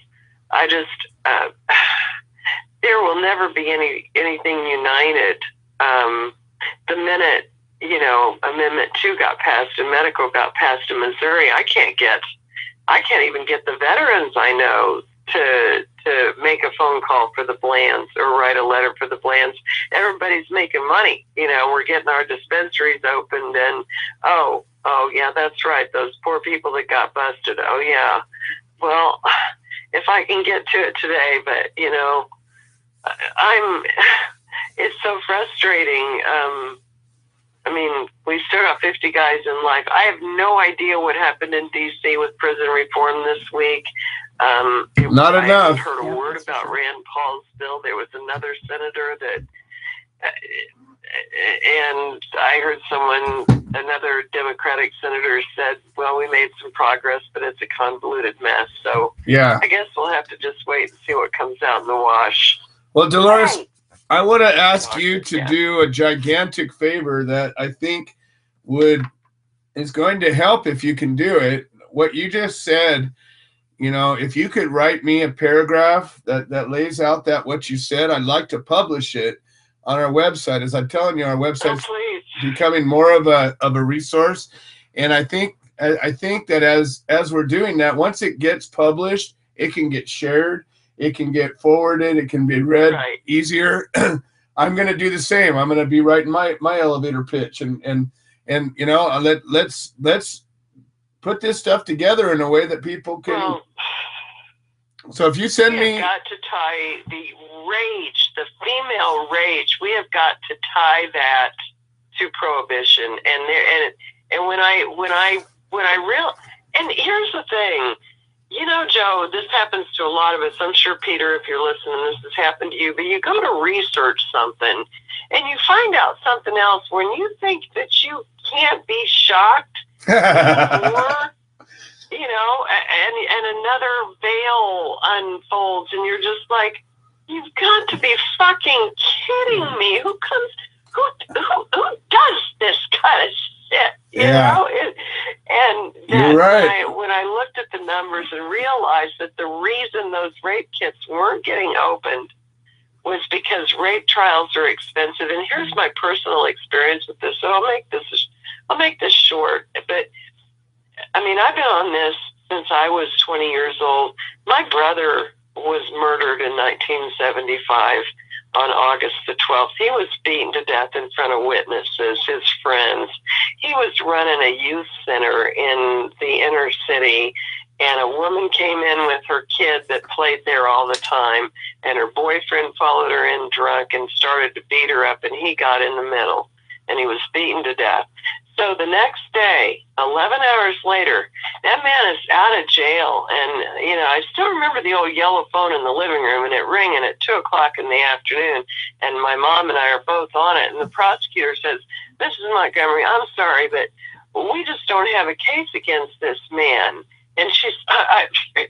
There will never be anything united. The minute, Amendment 2 got passed and medical got passed in Missouri, I can't even get the veterans I know to to make a phone call for the Blands or write a letter for the Blands. Everybody's making money. You know, we're getting our dispensaries opened, and oh yeah, that's right. Those poor people that got busted. Oh yeah. Well, if I can get to it today, but you know, it's so frustrating. I mean, we started out 50 guys in life. I have no idea what happened in D.C. with prison reform this week. Not I enough. haven't heard a word about Rand Paul's bill. There was another senator that, and I heard another Democratic senator said, well, we made some progress, but it's a convoluted mess. So Yeah. I guess we'll have to just wait and see what comes out in the wash. Well, Dolores, I want to ask you to do a gigantic favor that I think is going to help if you can do it. What you just said, you know, if you could write me a paragraph that lays out what you said, I'd like to publish it on our website. As I'm telling you, our website's becoming more of a resource. And I think that as we're doing that, once it gets published, it can get shared. It can get forwarded. It can be read easier. I'm going to do the same. I'm going to be writing my elevator pitch, and you know, let's put this stuff together in a way that people can. Well, so if you send me, we have got to tie the rage, the female rage. We have got to tie that to prohibition, and when I and here's the thing. You know, Joe, this happens to a lot of us. I'm sure, Peter, if you're listening, this has happened to you. But you go to research something, and you find out something else when you think that you can't be shocked, or, you know, and another veil unfolds, and you're just like, you've got to be fucking kidding me. Who does this kind of shit? You know? And you're right. when I looked at the numbers and realized that the reason those rape kits weren't getting opened was because rape trials are expensive. And here's my personal experience with this. So I'll make this short. But I mean, I've been on this since I was 20 years old. My brother was murdered in 1975 on August the 12th. He was beaten to death in front of witnesses, his friends. He was running a youth center in the inner city, and a woman came in with her kid that played there all the time, and her boyfriend followed her in drunk and started to beat her up, and he got in the middle, and he was beaten to death. So the next day, 11 hours later, that man is out of jail. And, you know, I still remember the old yellow phone in the living room and it ringing at 2 o'clock in the afternoon. And my mom and I are both on it. And the prosecutor says, Mrs. Montgomery, I'm sorry, but we just don't have a case against this man. And she's,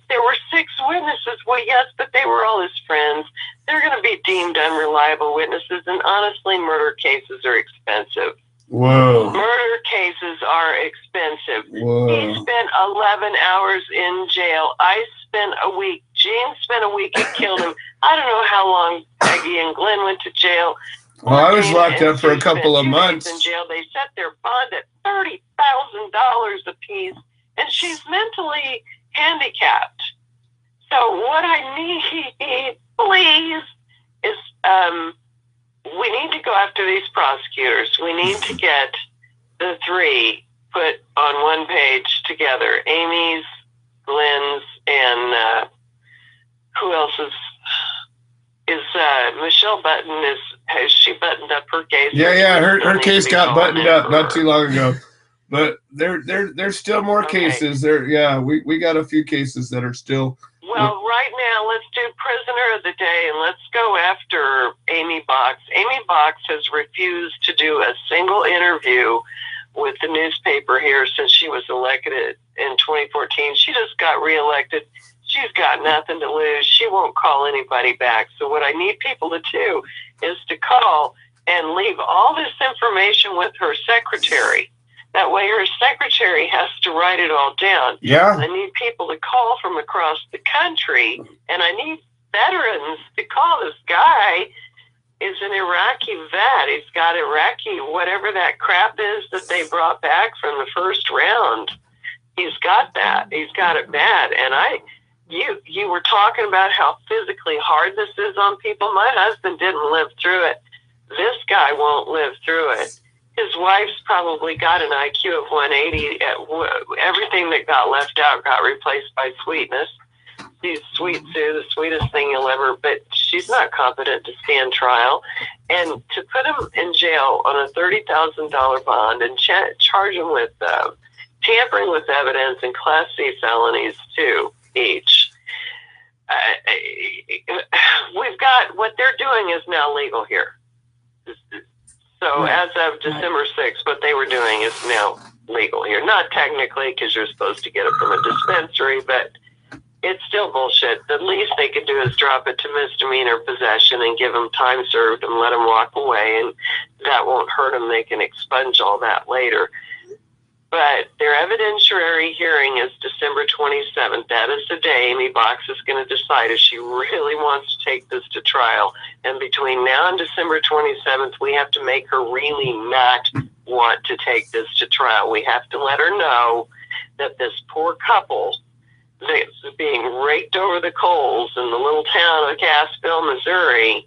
there were 6 witnesses. Well, yes, but they were all his friends. They're going to be deemed unreliable witnesses. And honestly, murder cases are expensive. Whoa. Murder cases are expensive. Whoa. He spent 11 hours in jail. I spent a week. Gene spent a week and killed him. I don't know how long Peggy and Glenn went to jail. Well, I was locked up for a couple of months. In jail. They set their bond at $30,000 a piece, and she's mentally handicapped. So what I need, please, is we need to go after these prosecutors. We need to get the 3 put on one page together. Amy's, Glenn's, and who else is Michelle Button? Has she buttoned up her case? Yeah, her case got buttoned up not too long ago. But there's still more cases. We got a few cases that are still. Well, right now, let's do prisoner of the day, and let's go after Amy Box. Amy Box has refused to do a single interview with the newspaper here since she was elected in 2014. She just got reelected. She's got nothing to lose. She won't call anybody back. So what I need people to do is to call and leave all this information with her secretary. That way her secretary has to write it all down. Yeah. I need people to call from across the country, and I need veterans to call. This guy is an Iraqi vet. He's got Iraqi, whatever that crap is that they brought back from the first round. He's got that. He's got it bad. And you were talking about how physically hard this is on people. My husband didn't live through it. This guy won't live through it. His wife's probably got an IQ of 180. Everything that got left out got replaced by sweetness. She's sweet Sue, the sweetest thing you'll ever, but she's not competent to stand trial. And to put him in jail on a $30,000 bond and charge him with tampering with evidence and Class C felonies too, each. We've got, what they're doing is now legal here. So as of December 6th, what they were doing is now legal here. Not technically, because you're supposed to get it from a dispensary, but it's still bullshit. The least they could do is drop it to misdemeanor possession and give them time served and let them walk away, and that won't hurt them. They can expunge all that later. But their evidentiary hearing is December 27th. That is the day Amy Box is going to decide if she really wants to take this to trial. And between now and December 27th, we have to make her really not want to take this to trial. We have to let her know that this poor couple that's being raked over the coals in the little town of Cassville, Missouri,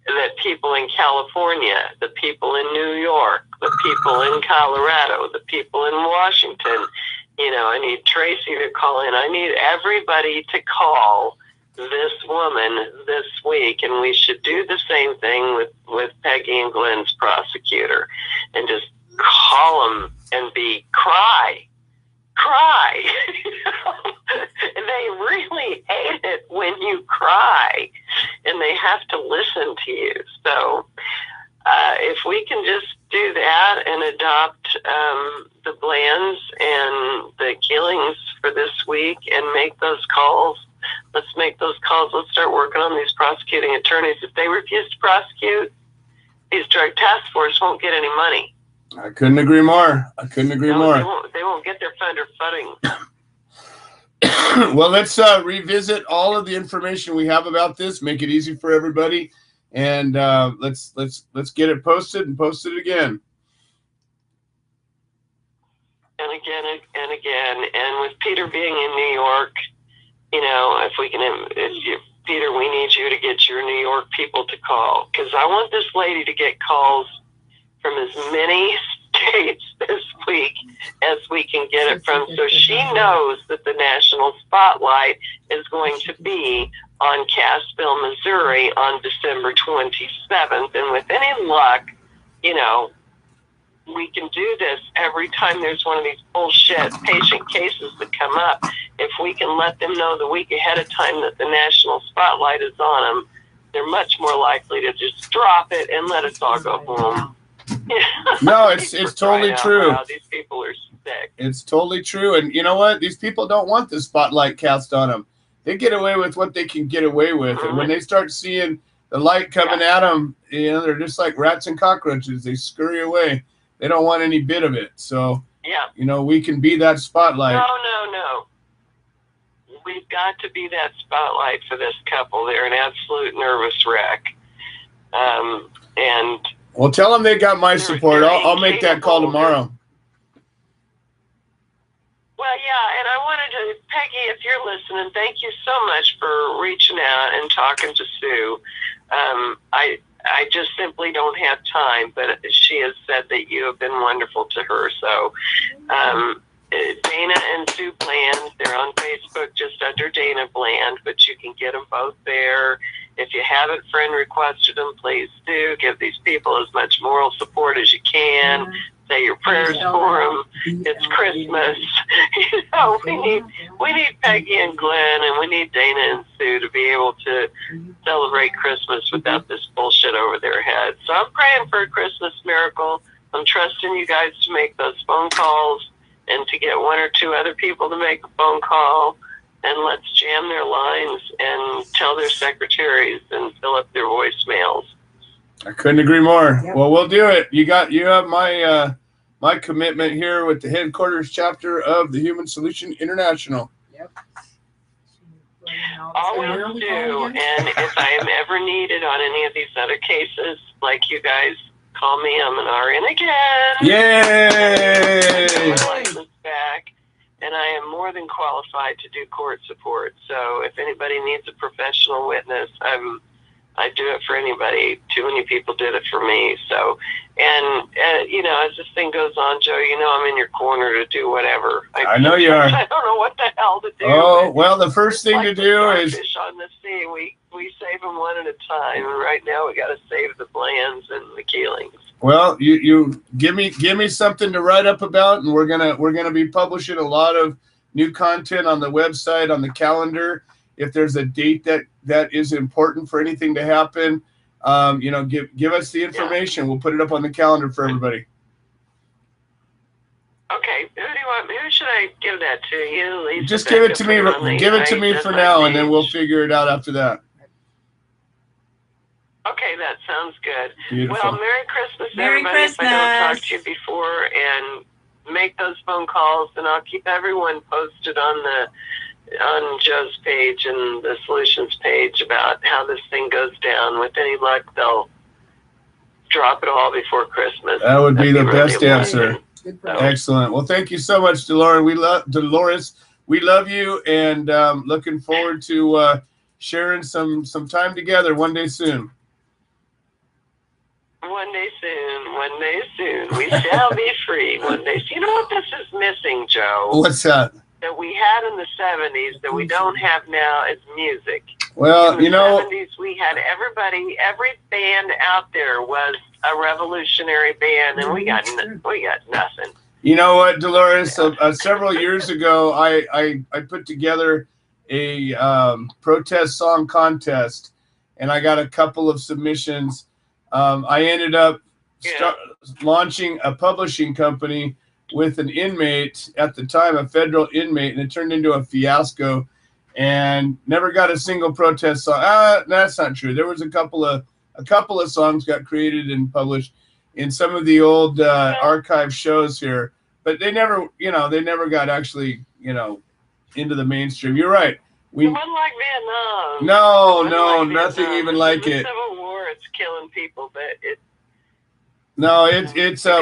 that people in California, the people in New York, the people in Colorado, the people in Washington, I need Tracy to call in. I need everybody to call this woman this week, and we should do the same thing with Peggy and Glenn's prosecutor, and just call them and cry. And they really hate it when you cry, and they have to listen to you. So if we can just do that and adopt the Blands and the Killings for this week and make those calls, let's make those calls. Let's start working on these prosecuting attorneys. If they refuse to prosecute, these drug task force won't get any money. I couldn't agree more. More. They won't get their footing. Well, let's revisit all of the information we have about this. Make it easy for everybody, and let's get it posted and post it again. And again, and with Peter being in New York, Peter, we need you to get your New York people to call, because I want this lady to get calls from as many states this week as we can get it from, so she knows that the national spotlight is going to be on Cassville, Missouri on December 27th. And with any luck, we can do this every time there's one of these bullshit patient cases that come up. If we can let them know the week ahead of time that the national spotlight is on them, they're much more likely to just drop it and let us all go home. No, it's totally true. Wow, these people are sick. It's totally true. And you know what? These people don't want the spotlight cast on them. They get away with what they can get away with. And when they start seeing the light coming at them, they're just like rats and cockroaches. They scurry away. They don't want any bit of it. So, we can be that spotlight. No. We've got to be that spotlight for this couple. They're an absolute nervous wreck. And well, tell them they got my support. I'll make that call tomorrow. Well, yeah, and I wanted to, Peggy, if you're listening, thank you so much for reaching out and talking to Sue. I just simply don't have time, but she has said that you have been wonderful to her. So Dana and Sue Bland, they're on Facebook just under Dana Bland, but you can get them both there. If you haven't friend requested them, please do. Give these people as much moral support as you can. Say your prayers for them. It's Christmas. We need Peggy and Glenn, and we need Dana and Sue to be able to celebrate Christmas without this bullshit over their heads. So I'm praying for a Christmas miracle. I'm trusting you guys to make those phone calls and to get one or two other people to make a phone call. And let's jam their lines and tell their secretaries and fill up their voicemails. I couldn't agree more. Yep. Well, we'll do it. You have my my commitment here with the headquarters chapter of the Human Solution International. Yep. Always do. And if I am ever needed on any of these other cases, like you guys, call me. I'm an RN again. Yay! My license back. and I am more than qualified to do court support. So if anybody needs a professional witness, I do it for anybody. Too many people did it for me. So, and as this thing goes on, Joe, I'm in your corner to do whatever. I know you are. I don't know what the hell to do. Oh, well, the first thing to do is fish on the sea. We save them one at a time. And right now, we got to save the Blands and the Keelings. Well, you give me something to write up about, and we're gonna be publishing a lot of new content on the website, on the calendar. If there's a date that is important for anything to happen, give us the information. We'll put it up on the calendar for everybody. Okay, who should I give that to? You, Lisa? Just give it to me. Give it to me for now, and then we'll figure it out after that. Okay, that sounds good. Beautiful. Well, Merry Christmas, Merry everybody. Christmas. If I don't talk to you before, and make those phone calls, and I'll keep everyone posted on Joe's page and the solutions page about how this thing goes down. With any luck, they'll drop it all before Christmas. That would be the best really answer. Excellent. Well, thank you so much, Dolores. We love you, and looking forward to sharing some time together one day soon. One day soon. We shall be free one day. You know what this is missing, Joe? What's that? That we had in the 70s that we don't have now is music. Well, in the 70s we had every band out there was a revolutionary band, and we got nothing. You know what, Dolores? Several years ago, I put together a protest song contest, and I got a couple of submissions. I ended up launching a publishing company with an inmate at the time, a federal inmate, and it turned into a fiasco and never got a single protest song. That's not true. There was a couple of songs got created and published in some of the old archive shows here, but they never got actually, into the mainstream. You're right. It wasn't like Vietnam. No, nothing even like it. Civil War, it's killing people, but it's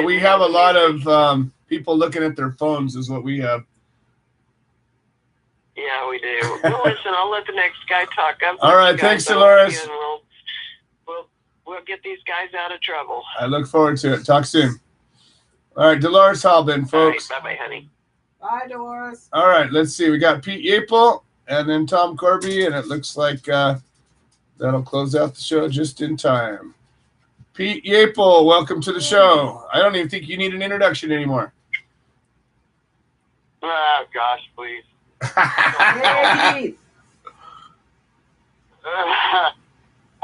we have a lot of people looking at their phones is what we have. Yeah, we do. Well, listen, I'll let the next guy talk. All right, thanks, Dolores. We'll get these guys out of trouble. I look forward to it. Talk soon. All right, Dolores Halbin, folks. All right, bye-bye, honey. Bye, Dolores. All right, let's see. We got Pete Yapel and then Tom Corby, and it looks like that'll close out the show just in time. Pete Yapel, welcome to the show. I don't even think you need an introduction anymore. Oh, gosh, please. Hey.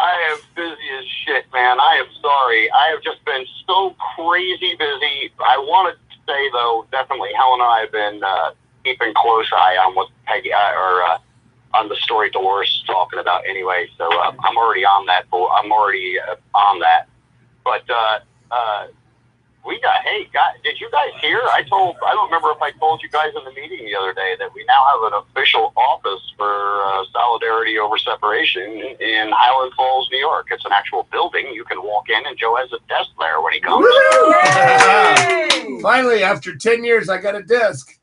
I am busy as shit, man. I am sorry. I have just been so crazy busy. I wanted to say, though, definitely Helen and I have been keeping close eye on what Peggy on the story Dolores is talking about anyway. So I'm already on that. But hey, guys, did you guys hear? I don't remember if I told you guys in the meeting the other day that we now have an official office for Solidarity Over Separation in Highland Falls, New York. It's an actual building. You can walk in, and Joe has a desk there when he comes. Yay! Finally, after 10 years, I got a desk.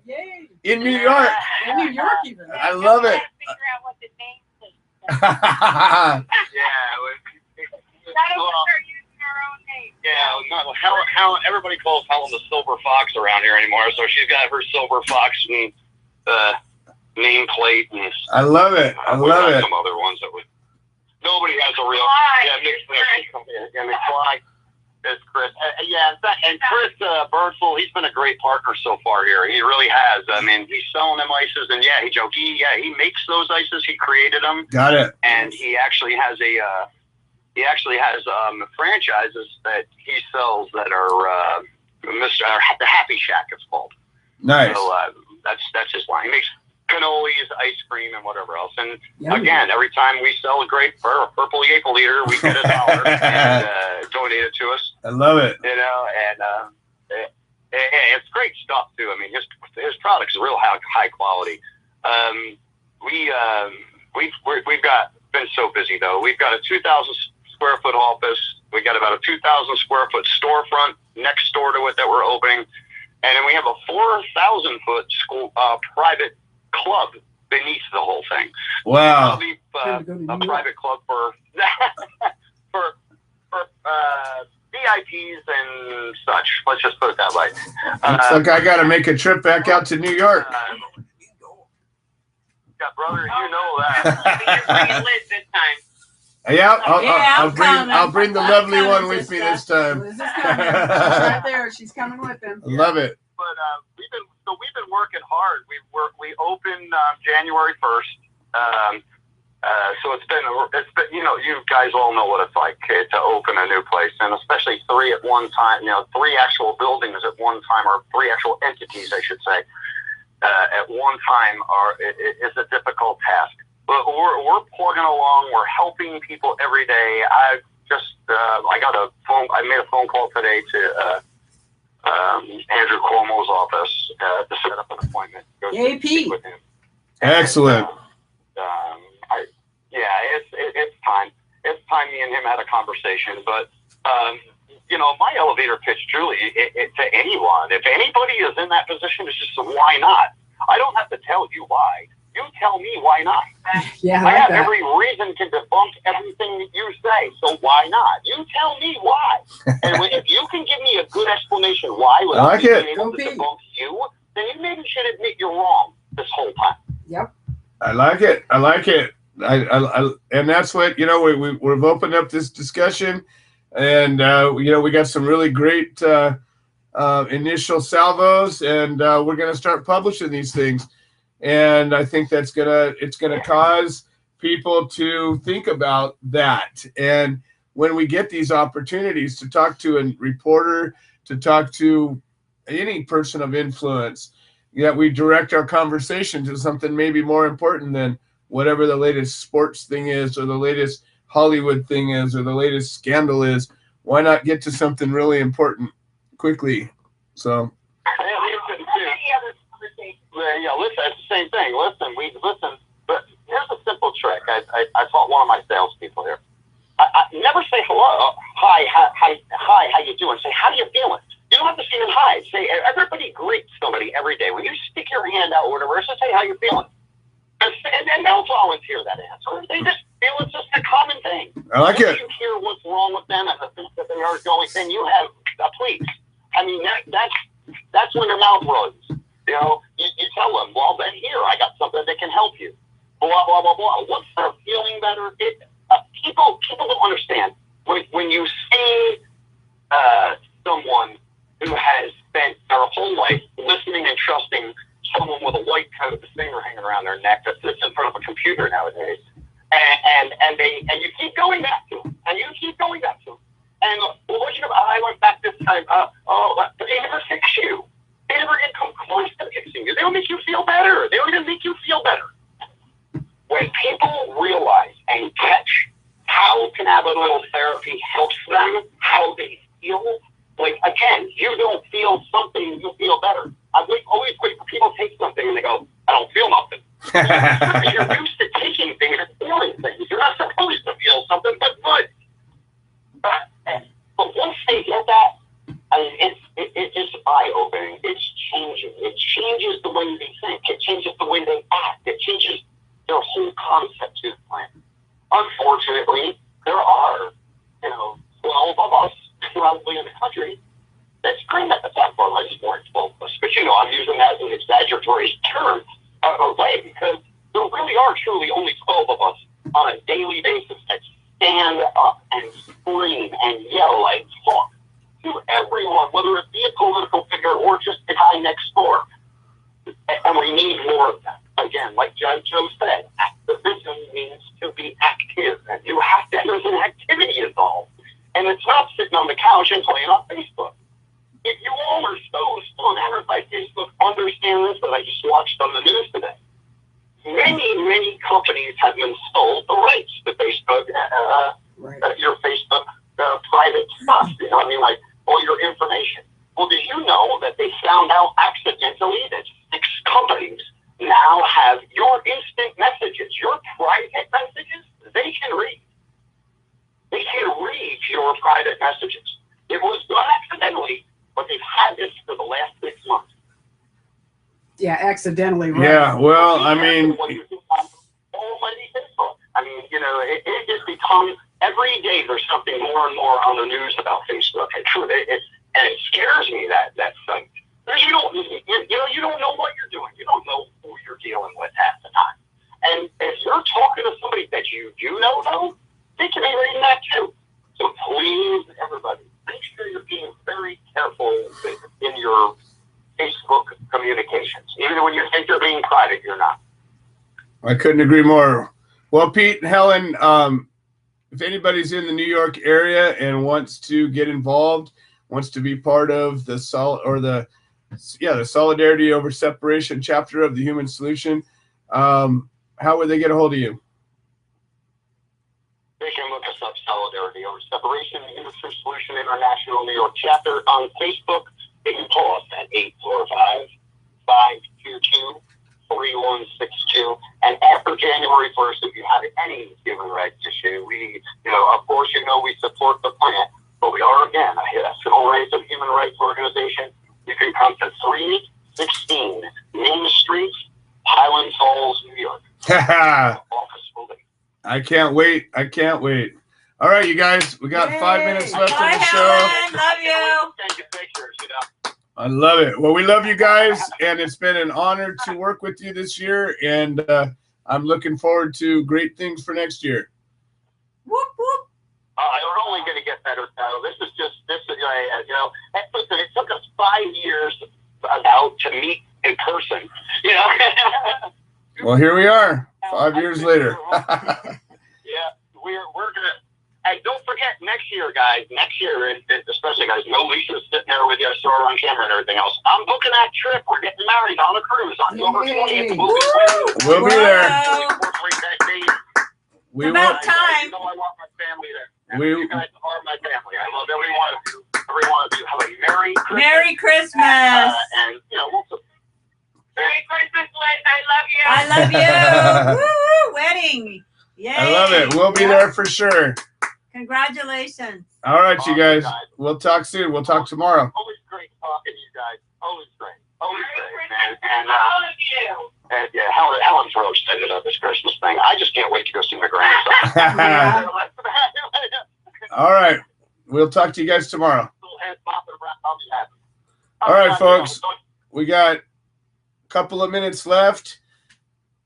Yay! In New York. In New York, even. I love it. Figure out what the name is. Yeah. None of us are using our own name. Yeah, no, Helen, everybody calls Helen the Silver Fox around here anymore, so she's got her Silver Fox and nameplate, and I love it. I love it. Some other ones that would. Nobody has a real. McFly. It's Chris. And Chris Birdsell, he's been a great partner so far here. He really has. I mean, he's selling them ices, and he makes those ices. He created them. Got it. And he actually has franchises that he sells that are the Happy Shack, it's called. Nice. So that's his line. He makes cannolis, ice cream, and whatever else. And Yummy. again, every time we sell a great purple Yapel eater, we get $1 and donate it to us. I love it. And it's great stuff too. I mean, his product's real high quality. We've been so busy though. We've got a 2,000 square foot office. We got about a 2,000 square foot storefront next door to it that we're opening. And then we have a 4,000-foot school private club beneath the whole thing. Wow. A private club for VIPs and such. Let's just put it that way. Looks like I got to make a trip back out to New York. Yeah, brother, you know that. Bring it lit this time. Yeah, I'm I'll bring the lovely coming, one with sister. me this time. Liz is coming. She's right there. She's coming with him. Love it. But we've been working hard. We opened January 1st. So it's been you guys all know what it's like to open a new place, and especially three at one time. Three actual buildings at one time, or three actual entities, I should say, at one time is a difficult task. But we're plugging along. We're helping people every day. I made a phone call today to Andrew Cuomo's office to set up an appointment. AP. With him. Excellent. It's time. It's time me and him had a conversation. But my elevator pitch, Julie, to anyone, if anybody is in that position, is just why not? I don't have to tell you why. You tell me why not. Yeah, I have every reason to debunk everything that you say, so why not? You tell me why. And if you can give me a good explanation why without being able to debunk you, then you maybe should admit you're wrong this whole time. Yep. I like it. And that's what, we've opened up this discussion, and, we got some really great initial salvos, and we're going to start publishing these things. And I think it's gonna cause people to think about that. And when we get these opportunities to talk to a reporter, to talk to any person of influence, that we direct our conversation to something maybe more important than whatever the latest sports thing is, or the latest Hollywood thing is, or the latest scandal is. Why not get to something really important quickly? So. Yeah, listen, it's the same thing. Listen, but here's a simple trick. I taught one of my salespeople here. I never say hello, hi, how you doing? Say, how you feeling? You don't have to say hi. Say, everybody greets somebody every day. When you stick your hand out or whatever, just say, how you feeling? And they'll volunteer that answer. They just feel it's just a common thing. I like it. If you hear what's wrong with them and the things that they are going, then you have a please. I mean, that's when your mouth runs. You tell them, well, then here, I got something that can help you. Blah, blah, blah, blah. Once they're feeling better, people don't understand. When you see someone who has spent their whole life listening and trusting someone with a white coat with a finger hanging around their neck that sits in front of a computer nowadays, and you keep going back to them, and you keep going back to them. And I went back this time. But they never fix you. They never get close to fixing you. They don't make you feel better. They don't even make you feel better. When people realize and catch how cannabinoid therapy helps them, how they feel, like, again, you don't feel something, you feel better. I always wait for people to take something and they go, I don't feel nothing. You're used to taking things and feeling things. You're not supposed to feel something but good. But once they get that, it's eye-opening. It's changing. It changes the way they think. It changes the way they act. It changes their whole concept to the plan. Unfortunately, there are, 12 of us probably in the country that scream at the platform. I just weren't 12 of us. But, I'm using that as an exaggeratory term way because there really are truly only 12 of us on a daily basis that stand up and scream and yell and talk to everyone, whether it be a political figure or just the guy next door. And we need more of that. Again, like Joe said, activism means to be active, and there's an activity involved. And it's not sitting on the couch and playing on Facebook. If you all are so enamored by Facebook, understand this, that I just watched on the news today. Many companies have been sold the rights to Facebook, your Facebook private stuff. Like all your information. Well, do you know that they found out accidentally that 6 companies now have your instant messages, your private messages? They can read. They can read your private messages. It was done accidentally, but they've had this for the last 6 months. Yeah, accidentally. Right. Yeah, well, I mean, I mean, you know, it just becomes every day there's something more and more on the news about Facebook. And it scares me that site. Because you don't know what you're doing. You don't know who you're dealing with half the time. And if you're talking to somebody that you do know, though, they can be reading that too. So please, everybody, make sure you're being very careful in your Facebook communications. Even when you think you're being private, you're not. I couldn't agree more. Well, Pete and Helen, if anybody's in the New York area and wants to get involved, wants to be part of the Solidarity Over Separation chapter of the Human Solution, how would they get a hold of you? They can look us up, Solidarity Over Separation, the Human Solution International New York chapter on Facebook. They can call us at 845-522-3162. And after January 1st, if you have any human rights issue, of course, we support the plant, but we are, again, a civil rights and human rights organization. You can come to 316 Main Street, Highland Falls, New York. I can't wait. All right, you guys, we got 5 minutes left of the show. Helen, love you. I love it. Well, we love you guys, and it's been an honor to work with you this year, and I'm looking forward to great things for next year. Whoop, whoop. We're only going to get better, Tyler. Listen, it took us 5 years to meet in person. Well, here we are, 5 years later. Yeah, we're gonna. And don't forget, next year, guys. Next year, and especially guys. Lisa's sitting there with you, I saw her on camera and everything else. I'm booking that trip. We're getting married on a cruise on October 20th. We'll be there. It's about time. I want my family there. You guys are my family. I love every one of you. Every one of you. Have a Merry Christmas. Merry Christmas. And Merry Christmas, Liz. I I love you. love you. Woo, wedding. Yay. I love it. We'll be there for sure. Congratulations. All right, you guys. We'll talk soon. We'll talk tomorrow. Always great talking to you guys. Always great. Always Merry great. Christmas And to all of you. yeah, Helen's real excited about this Christmas thing. I just can't wait to go see my grandson. All right. We'll talk to you guys tomorrow. All right, folks. We got a couple of minutes left,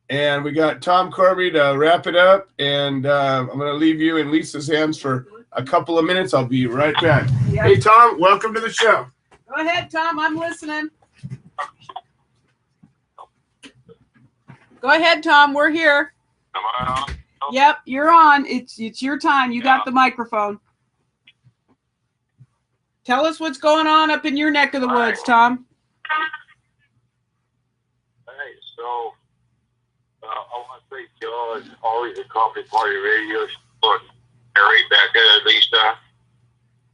and we got Tom Corby to wrap it up, and I'm going to leave you in Lisa's hands for a couple of minutes. I'll be right back. Yep. Hey, Tom, welcome to the show. Go ahead, Tom. I'm listening. Go ahead, Tom. We're here. Am I on? Yep, you're on. It's your time. You got the microphone. Tell us what's going on up in your neck of the woods, Tom. Hey, so I want to thank y'all and always the Coffee Party Radio for Harry, Becca, Lisa,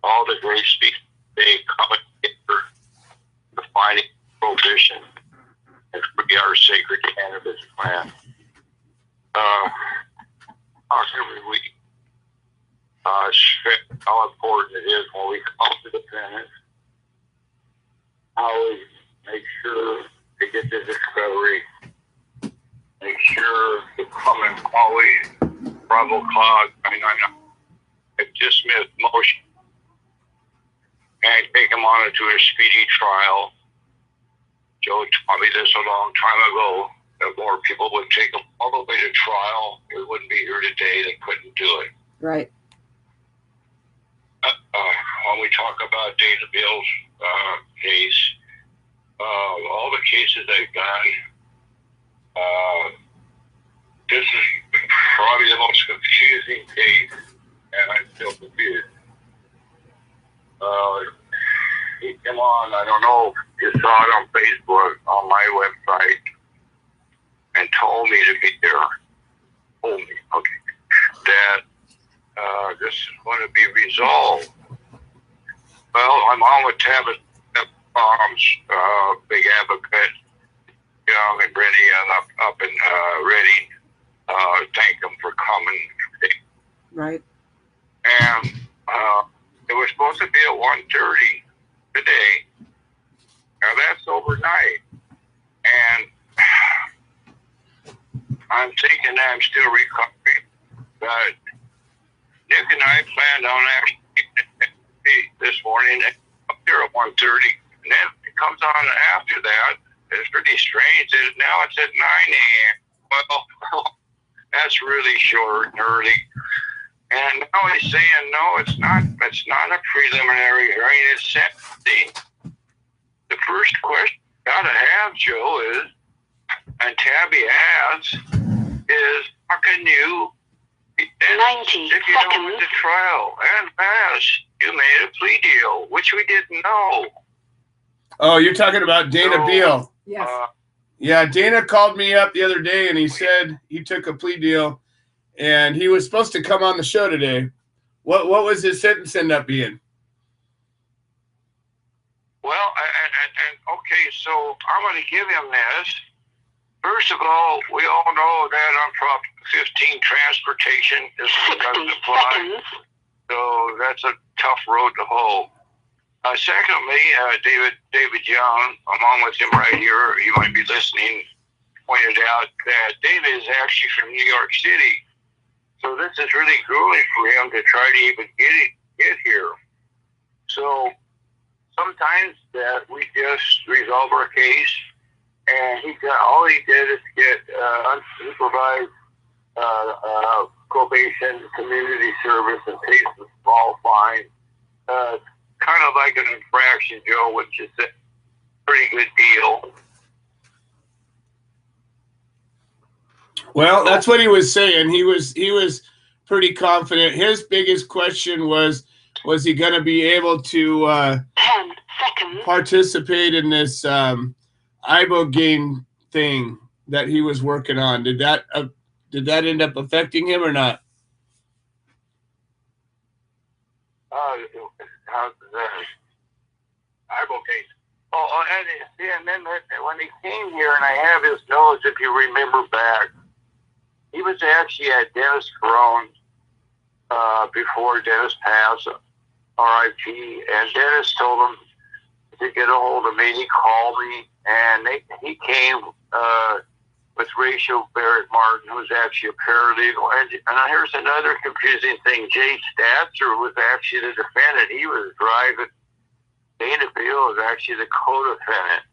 all the great speakers they coming for defining prohibition and free our sacred cannabis plant. Every week, how important it is when we come to the finish. How we make sure to get the discovery. Make sure to come and always Bravo Cloud. I dismiss motion and take them on into a speedy trial. Joe taught me this a long time ago. If more people would take them all the way to trial, we wouldn't be here today. They couldn't do it. Right. When we talk about Dana Bill's case, all the cases they've done, this is probably the most confusing case, and I'm still confused. He came on, I don't know if you saw it on Facebook, on my website, and told me to be there. Told me, okay, that this is going to be resolved. Well, I'm on with Tabitha Farms, big advocate, young and ready, and up in Reading. Thank them for coming. Right. And it was supposed to be at 1:30. today. Now that's overnight. And I'm thinking that I'm still recovering. But Nick and I planned on actually this morning up here at 1:30. And then it comes on after that. It's pretty strange. Now it's at 9 a.m. Well, that's really short and early. And now he's saying, no, it's not a preliminary hearing. It's sentencing. The first question you gotta have, Joe, is, and Tabby has, is how can you 90 if you know with the trial and pass? You made a plea deal, which we didn't know. Oh, you're talking about Dana Beal. Yes. Yeah, Dana called me up the other day and he said he took a plea deal and he was supposed to come on the show today. What was his sentence end up being? Well, and okay, so I'm going to give him this. First of all, we all know that on Prop 15 transportation doesn't apply. So that's a tough road to hoe. Secondly, David Young, along with him right here, you might be listening, pointed out that David is actually from New York City. So this is really grueling for him to try to even get here. So sometimes that we just resolve our case, and all he did is get unsupervised probation, community service, and pays a small fine. Kind of like an infraction, Joe, which is a pretty good deal. Well, that's what he was saying. He was pretty confident. His biggest question was he going to be able to 10 seconds. participate in this ibogaine thing that he was working on? Did that end up affecting him or not? How's that? Ibogaine. Oh, and then when he came here, and I have his notes, if you remember back, he was actually at Dennis Carone's before Dennis passed, R.I.P. And Dennis told him to get a hold of me. He called me, and he came with Rachel Barrett Martin, who's actually a paralegal. And here's another confusing thing. Jay Statzer was actually the defendant. He was driving. Dana Beal is actually the co-defendant.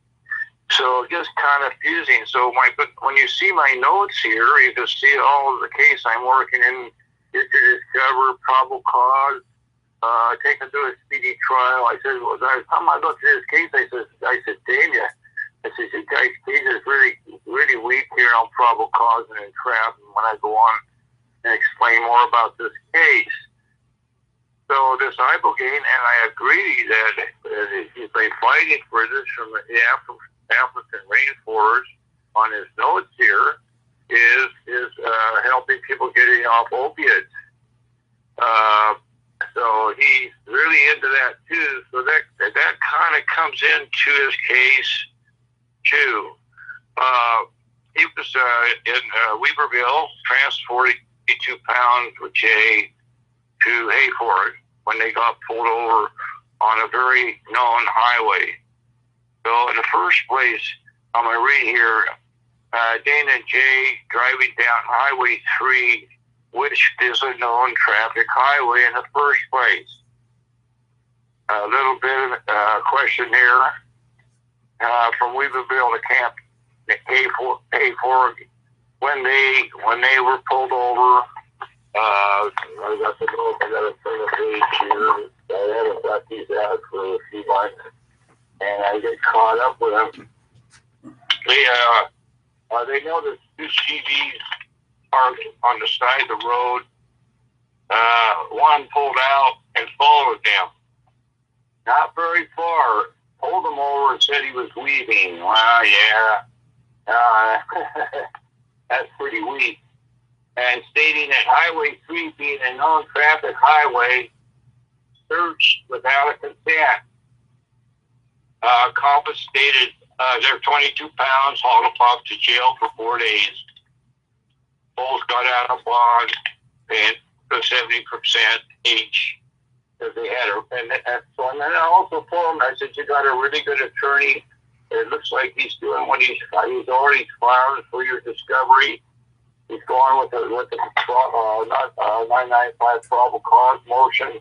So it gets kind of confusing. So when you see my notes here, you can see all of the case I'm working in. Get to discover probable cause, take him to a speedy trial. I said, well, by the time I looked at this case, I said, Dana, I said, you guys' case is really, really weak here on probable cause and entrapment when I go on and explain more about this case. So this ibogaine, and I agree that he's been fighting for this from the African rainforest on his notes here, is helping people getting off opiates. So he's really into that too. So that kind of comes into his case too. He was in Weaverville, transporting 82 pounds with Jay to Hayford when they got pulled over on a very known highway. So in the first place, I'm going to read here, Dana and Jay driving down Highway 3, which is a known traffic highway in the first place. A little bit of question here. From Weaverville to Camp Hayford, when they were pulled over, I got to know if I got to turn the page here. I haven't got these out for a few months, and I get caught up with them. They noticed two CVs parked on the side of the road. One pulled out and followed them. Not very far. Pulled him over and said he was weaving. Well, yeah. That's pretty weak. And stating that Highway 3 being a known traffic highway, searched without a consent. Compass stated they're 22 pounds, hauled them off to jail for 4 days. Both got out of bond, and 70% each. because they had and so and then I also told him, I said, you got a really good attorney. It looks like he's doing what he's already filed for your discovery. He's going with the 995 probable cause motion.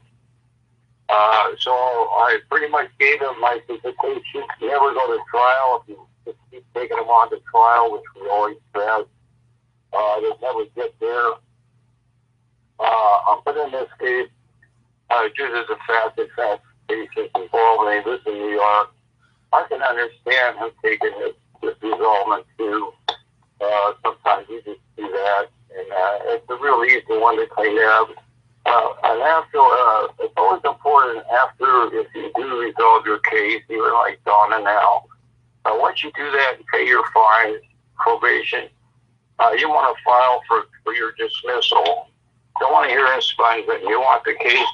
So I pretty much gave him my certification to never go to trial. If you just keep taking him on to trial, which we always have, they never get there. But in this case, due to the fact that case is involved and he lives in New York, I can understand him taking this resolvement too. Sometimes you just do that, and it's a real easy one to clean up. And after, it's always important after, if you do resolve your case, even like Donna now, once you do that and pay your fines, probation, you want to file for your dismissal. Don't want to hear expungement. You want the case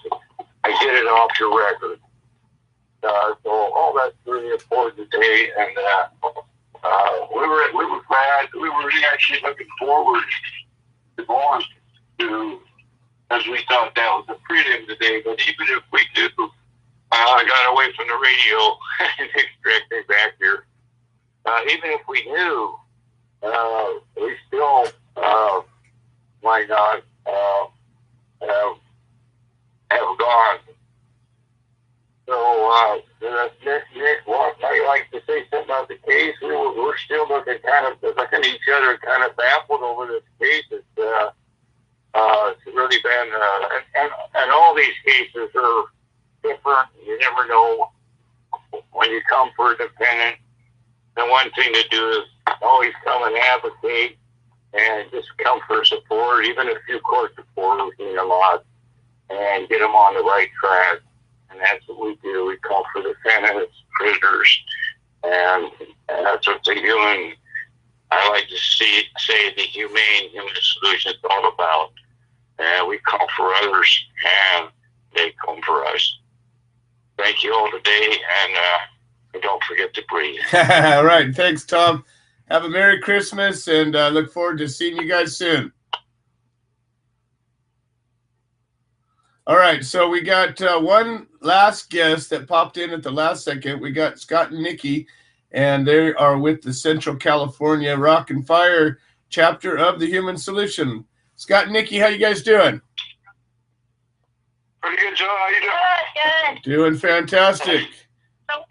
and get it off your record. So all that's really important today, and we were glad. We were actually looking forward to going to, as we thought that was the freedom today. But even if we do, I got away from the radio and extract me back here. Even if we knew, we still might not have gone. So, Nick, well, I'd like to say something about the case. We're still looking at each other, kind of baffled over this case. It's really been, and all these cases are different. You never know when you come for a defendant. The one thing to do is always come and advocate and just come for support, even a few court supporters mean a lot, and get them on the right track. And that's what we do. We call for defendants, prisoners, and that's what the human, I like to say the humane human solution is all about. And we call for others, and they come for us. Thank you all today, and don't forget to breathe. All right. Thanks, Tom. Have a Merry Christmas, and look forward to seeing you guys soon. All right, so we got one last guest that popped in at the last second. We got Scott and Nikki, and they are with the Central California Rock and Fire chapter of the Human Solution. Scott and Nikki, how you guys doing? Pretty good, Joe. How you doing? Good. Doing fantastic. So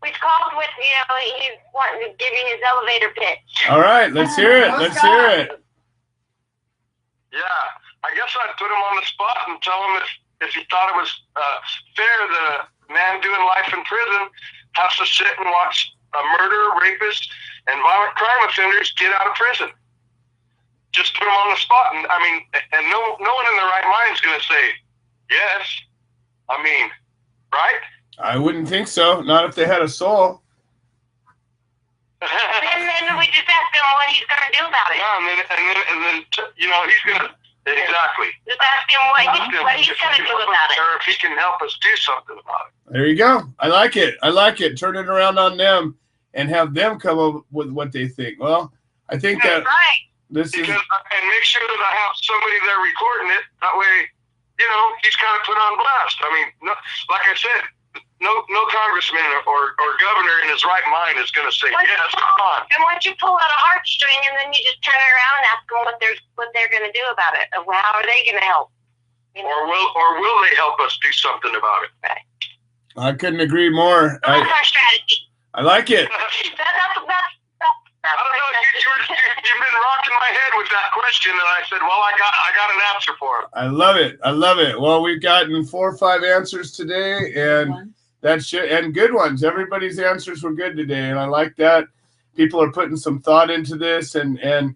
we called with, he's wanting to give you his elevator pitch. All right, let's hear it. Let's hear it. Yeah. I guess I'd put him on the spot and tell him if he thought it was fair that a man doing life in prison has to sit and watch a murderer, rapist, and violent crime offenders get out of prison. Just put him on the spot, and no one in their right mind is going to say yes. Right? I wouldn't think so. Not if they had a soul. And then we just asked him what he's going to do about it. Yeah, and then he's going to. Exactly. Just ask him what he's going to do about it. Or if he can help us do something about it. There you go. I like it. I like it. Turn it around on them and have them come up with what they think. Well, I think that this is... And make sure that I have somebody there recording it. That way, he's kind of put on blast. Like I said, no congressman or governor in his right mind is going to say, yes, come on. And once you pull out a heartstring, and then you just turn it around and ask them what they're going to do about it. How are they going to help? Or will they help us do something about it? Right. I couldn't agree more. That's our strategy. I like it. I don't know. You've been rocking my head with that question, and I said, well, I got an answer for it. I love it. I love it. Well, we've gotten 4 or 5 answers today, and that's and good ones. Everybody's answers were good today, and I like that. People are putting some thought into this, and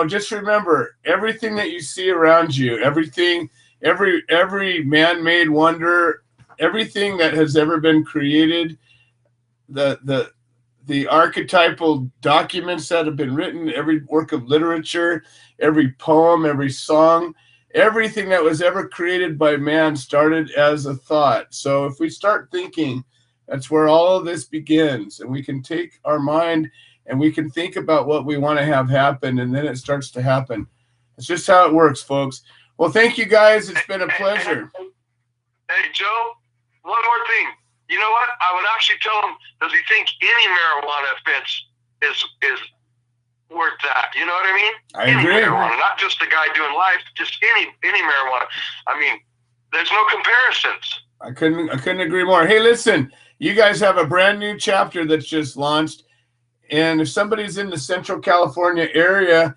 just remember, everything that you see around you, everything, every man-made wonder, everything that has ever been created, the archetypal documents that have been written, every work of literature, every poem, every song, everything that was ever created by man started as a thought. So if we start thinking, that's where all of this begins, and we can take our mind and we can think about what we want to have happen, and then it starts to happen. It's just how it works, folks. Well, thank you guys. It's been a pleasure. Hey, Hey, Joe, one more thing. You know what? I would actually tell him, does he think any marijuana offense is worth that? You know what I mean? I agree. Any marijuana, not just the guy doing life, just any marijuana. I mean, there's no comparisons. I couldn't agree more. Hey, listen, you guys have a brand new chapter that's just launched. And if somebody's in the Central California area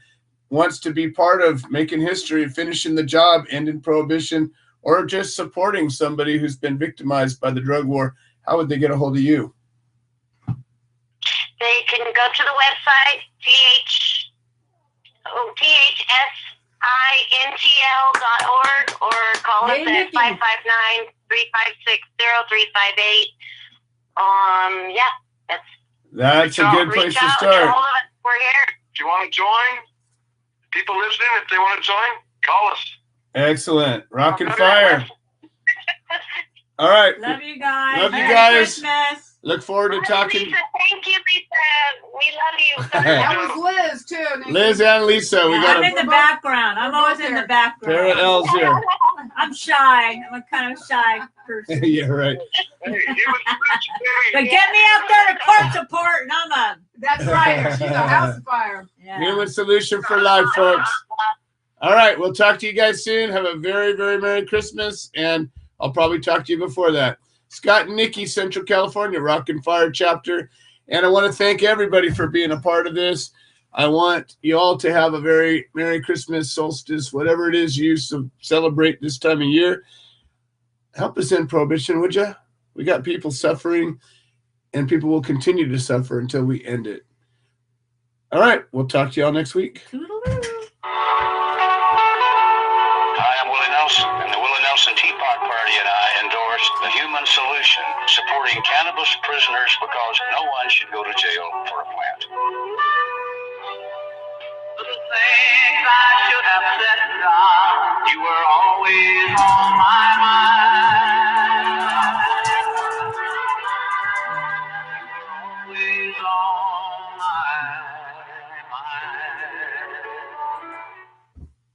wants to be part of making history, finishing the job, ending prohibition, or just supporting somebody who's been victimized by the drug war, how would they get a hold of you? They can go to the website, THSINTL.org, or call us at 559-356-0358. Yeah, That's a good place to start. We're here. If you want to join, people listening, if they want to join, call us. Excellent. Rock and fire. All right. Love you guys. Love you Merry guys. Christmas. Look forward to talking. Lisa, thank you, Lisa. We love you. That was Liz, too. Nikki. Liz and Lisa, we got I'm in the background. I'm always in the background. pair of L's here. I'm shy. I'm a kind of shy person. Yeah, right. But get me out there to court support, and I'm a. That's right. She's a house fire. Yeah. Human solution for life, folks. All right, we'll talk to you guys soon. Have a very, very Merry Christmas, and I'll probably talk to you before that. Scott and Nikki, Central California, Rock and Fire chapter. And I want to thank everybody for being a part of this. I want you all to have a very Merry Christmas, solstice, whatever it is you celebrate this time of year. Help us end prohibition, would you? We got people suffering, and people will continue to suffer until we end it. All right, we'll talk to you all next week. Hi, I'm Willie Nelson, and the Willie Nelson Teapot Party and I endorse the human solution, supporting cannabis prisoners because no one should go to jail for a plant. The things I should have said and done, you were always on my mind. Always on my mind.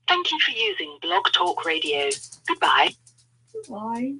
Thank you for using Blog Talk Radio. Goodbye. Why?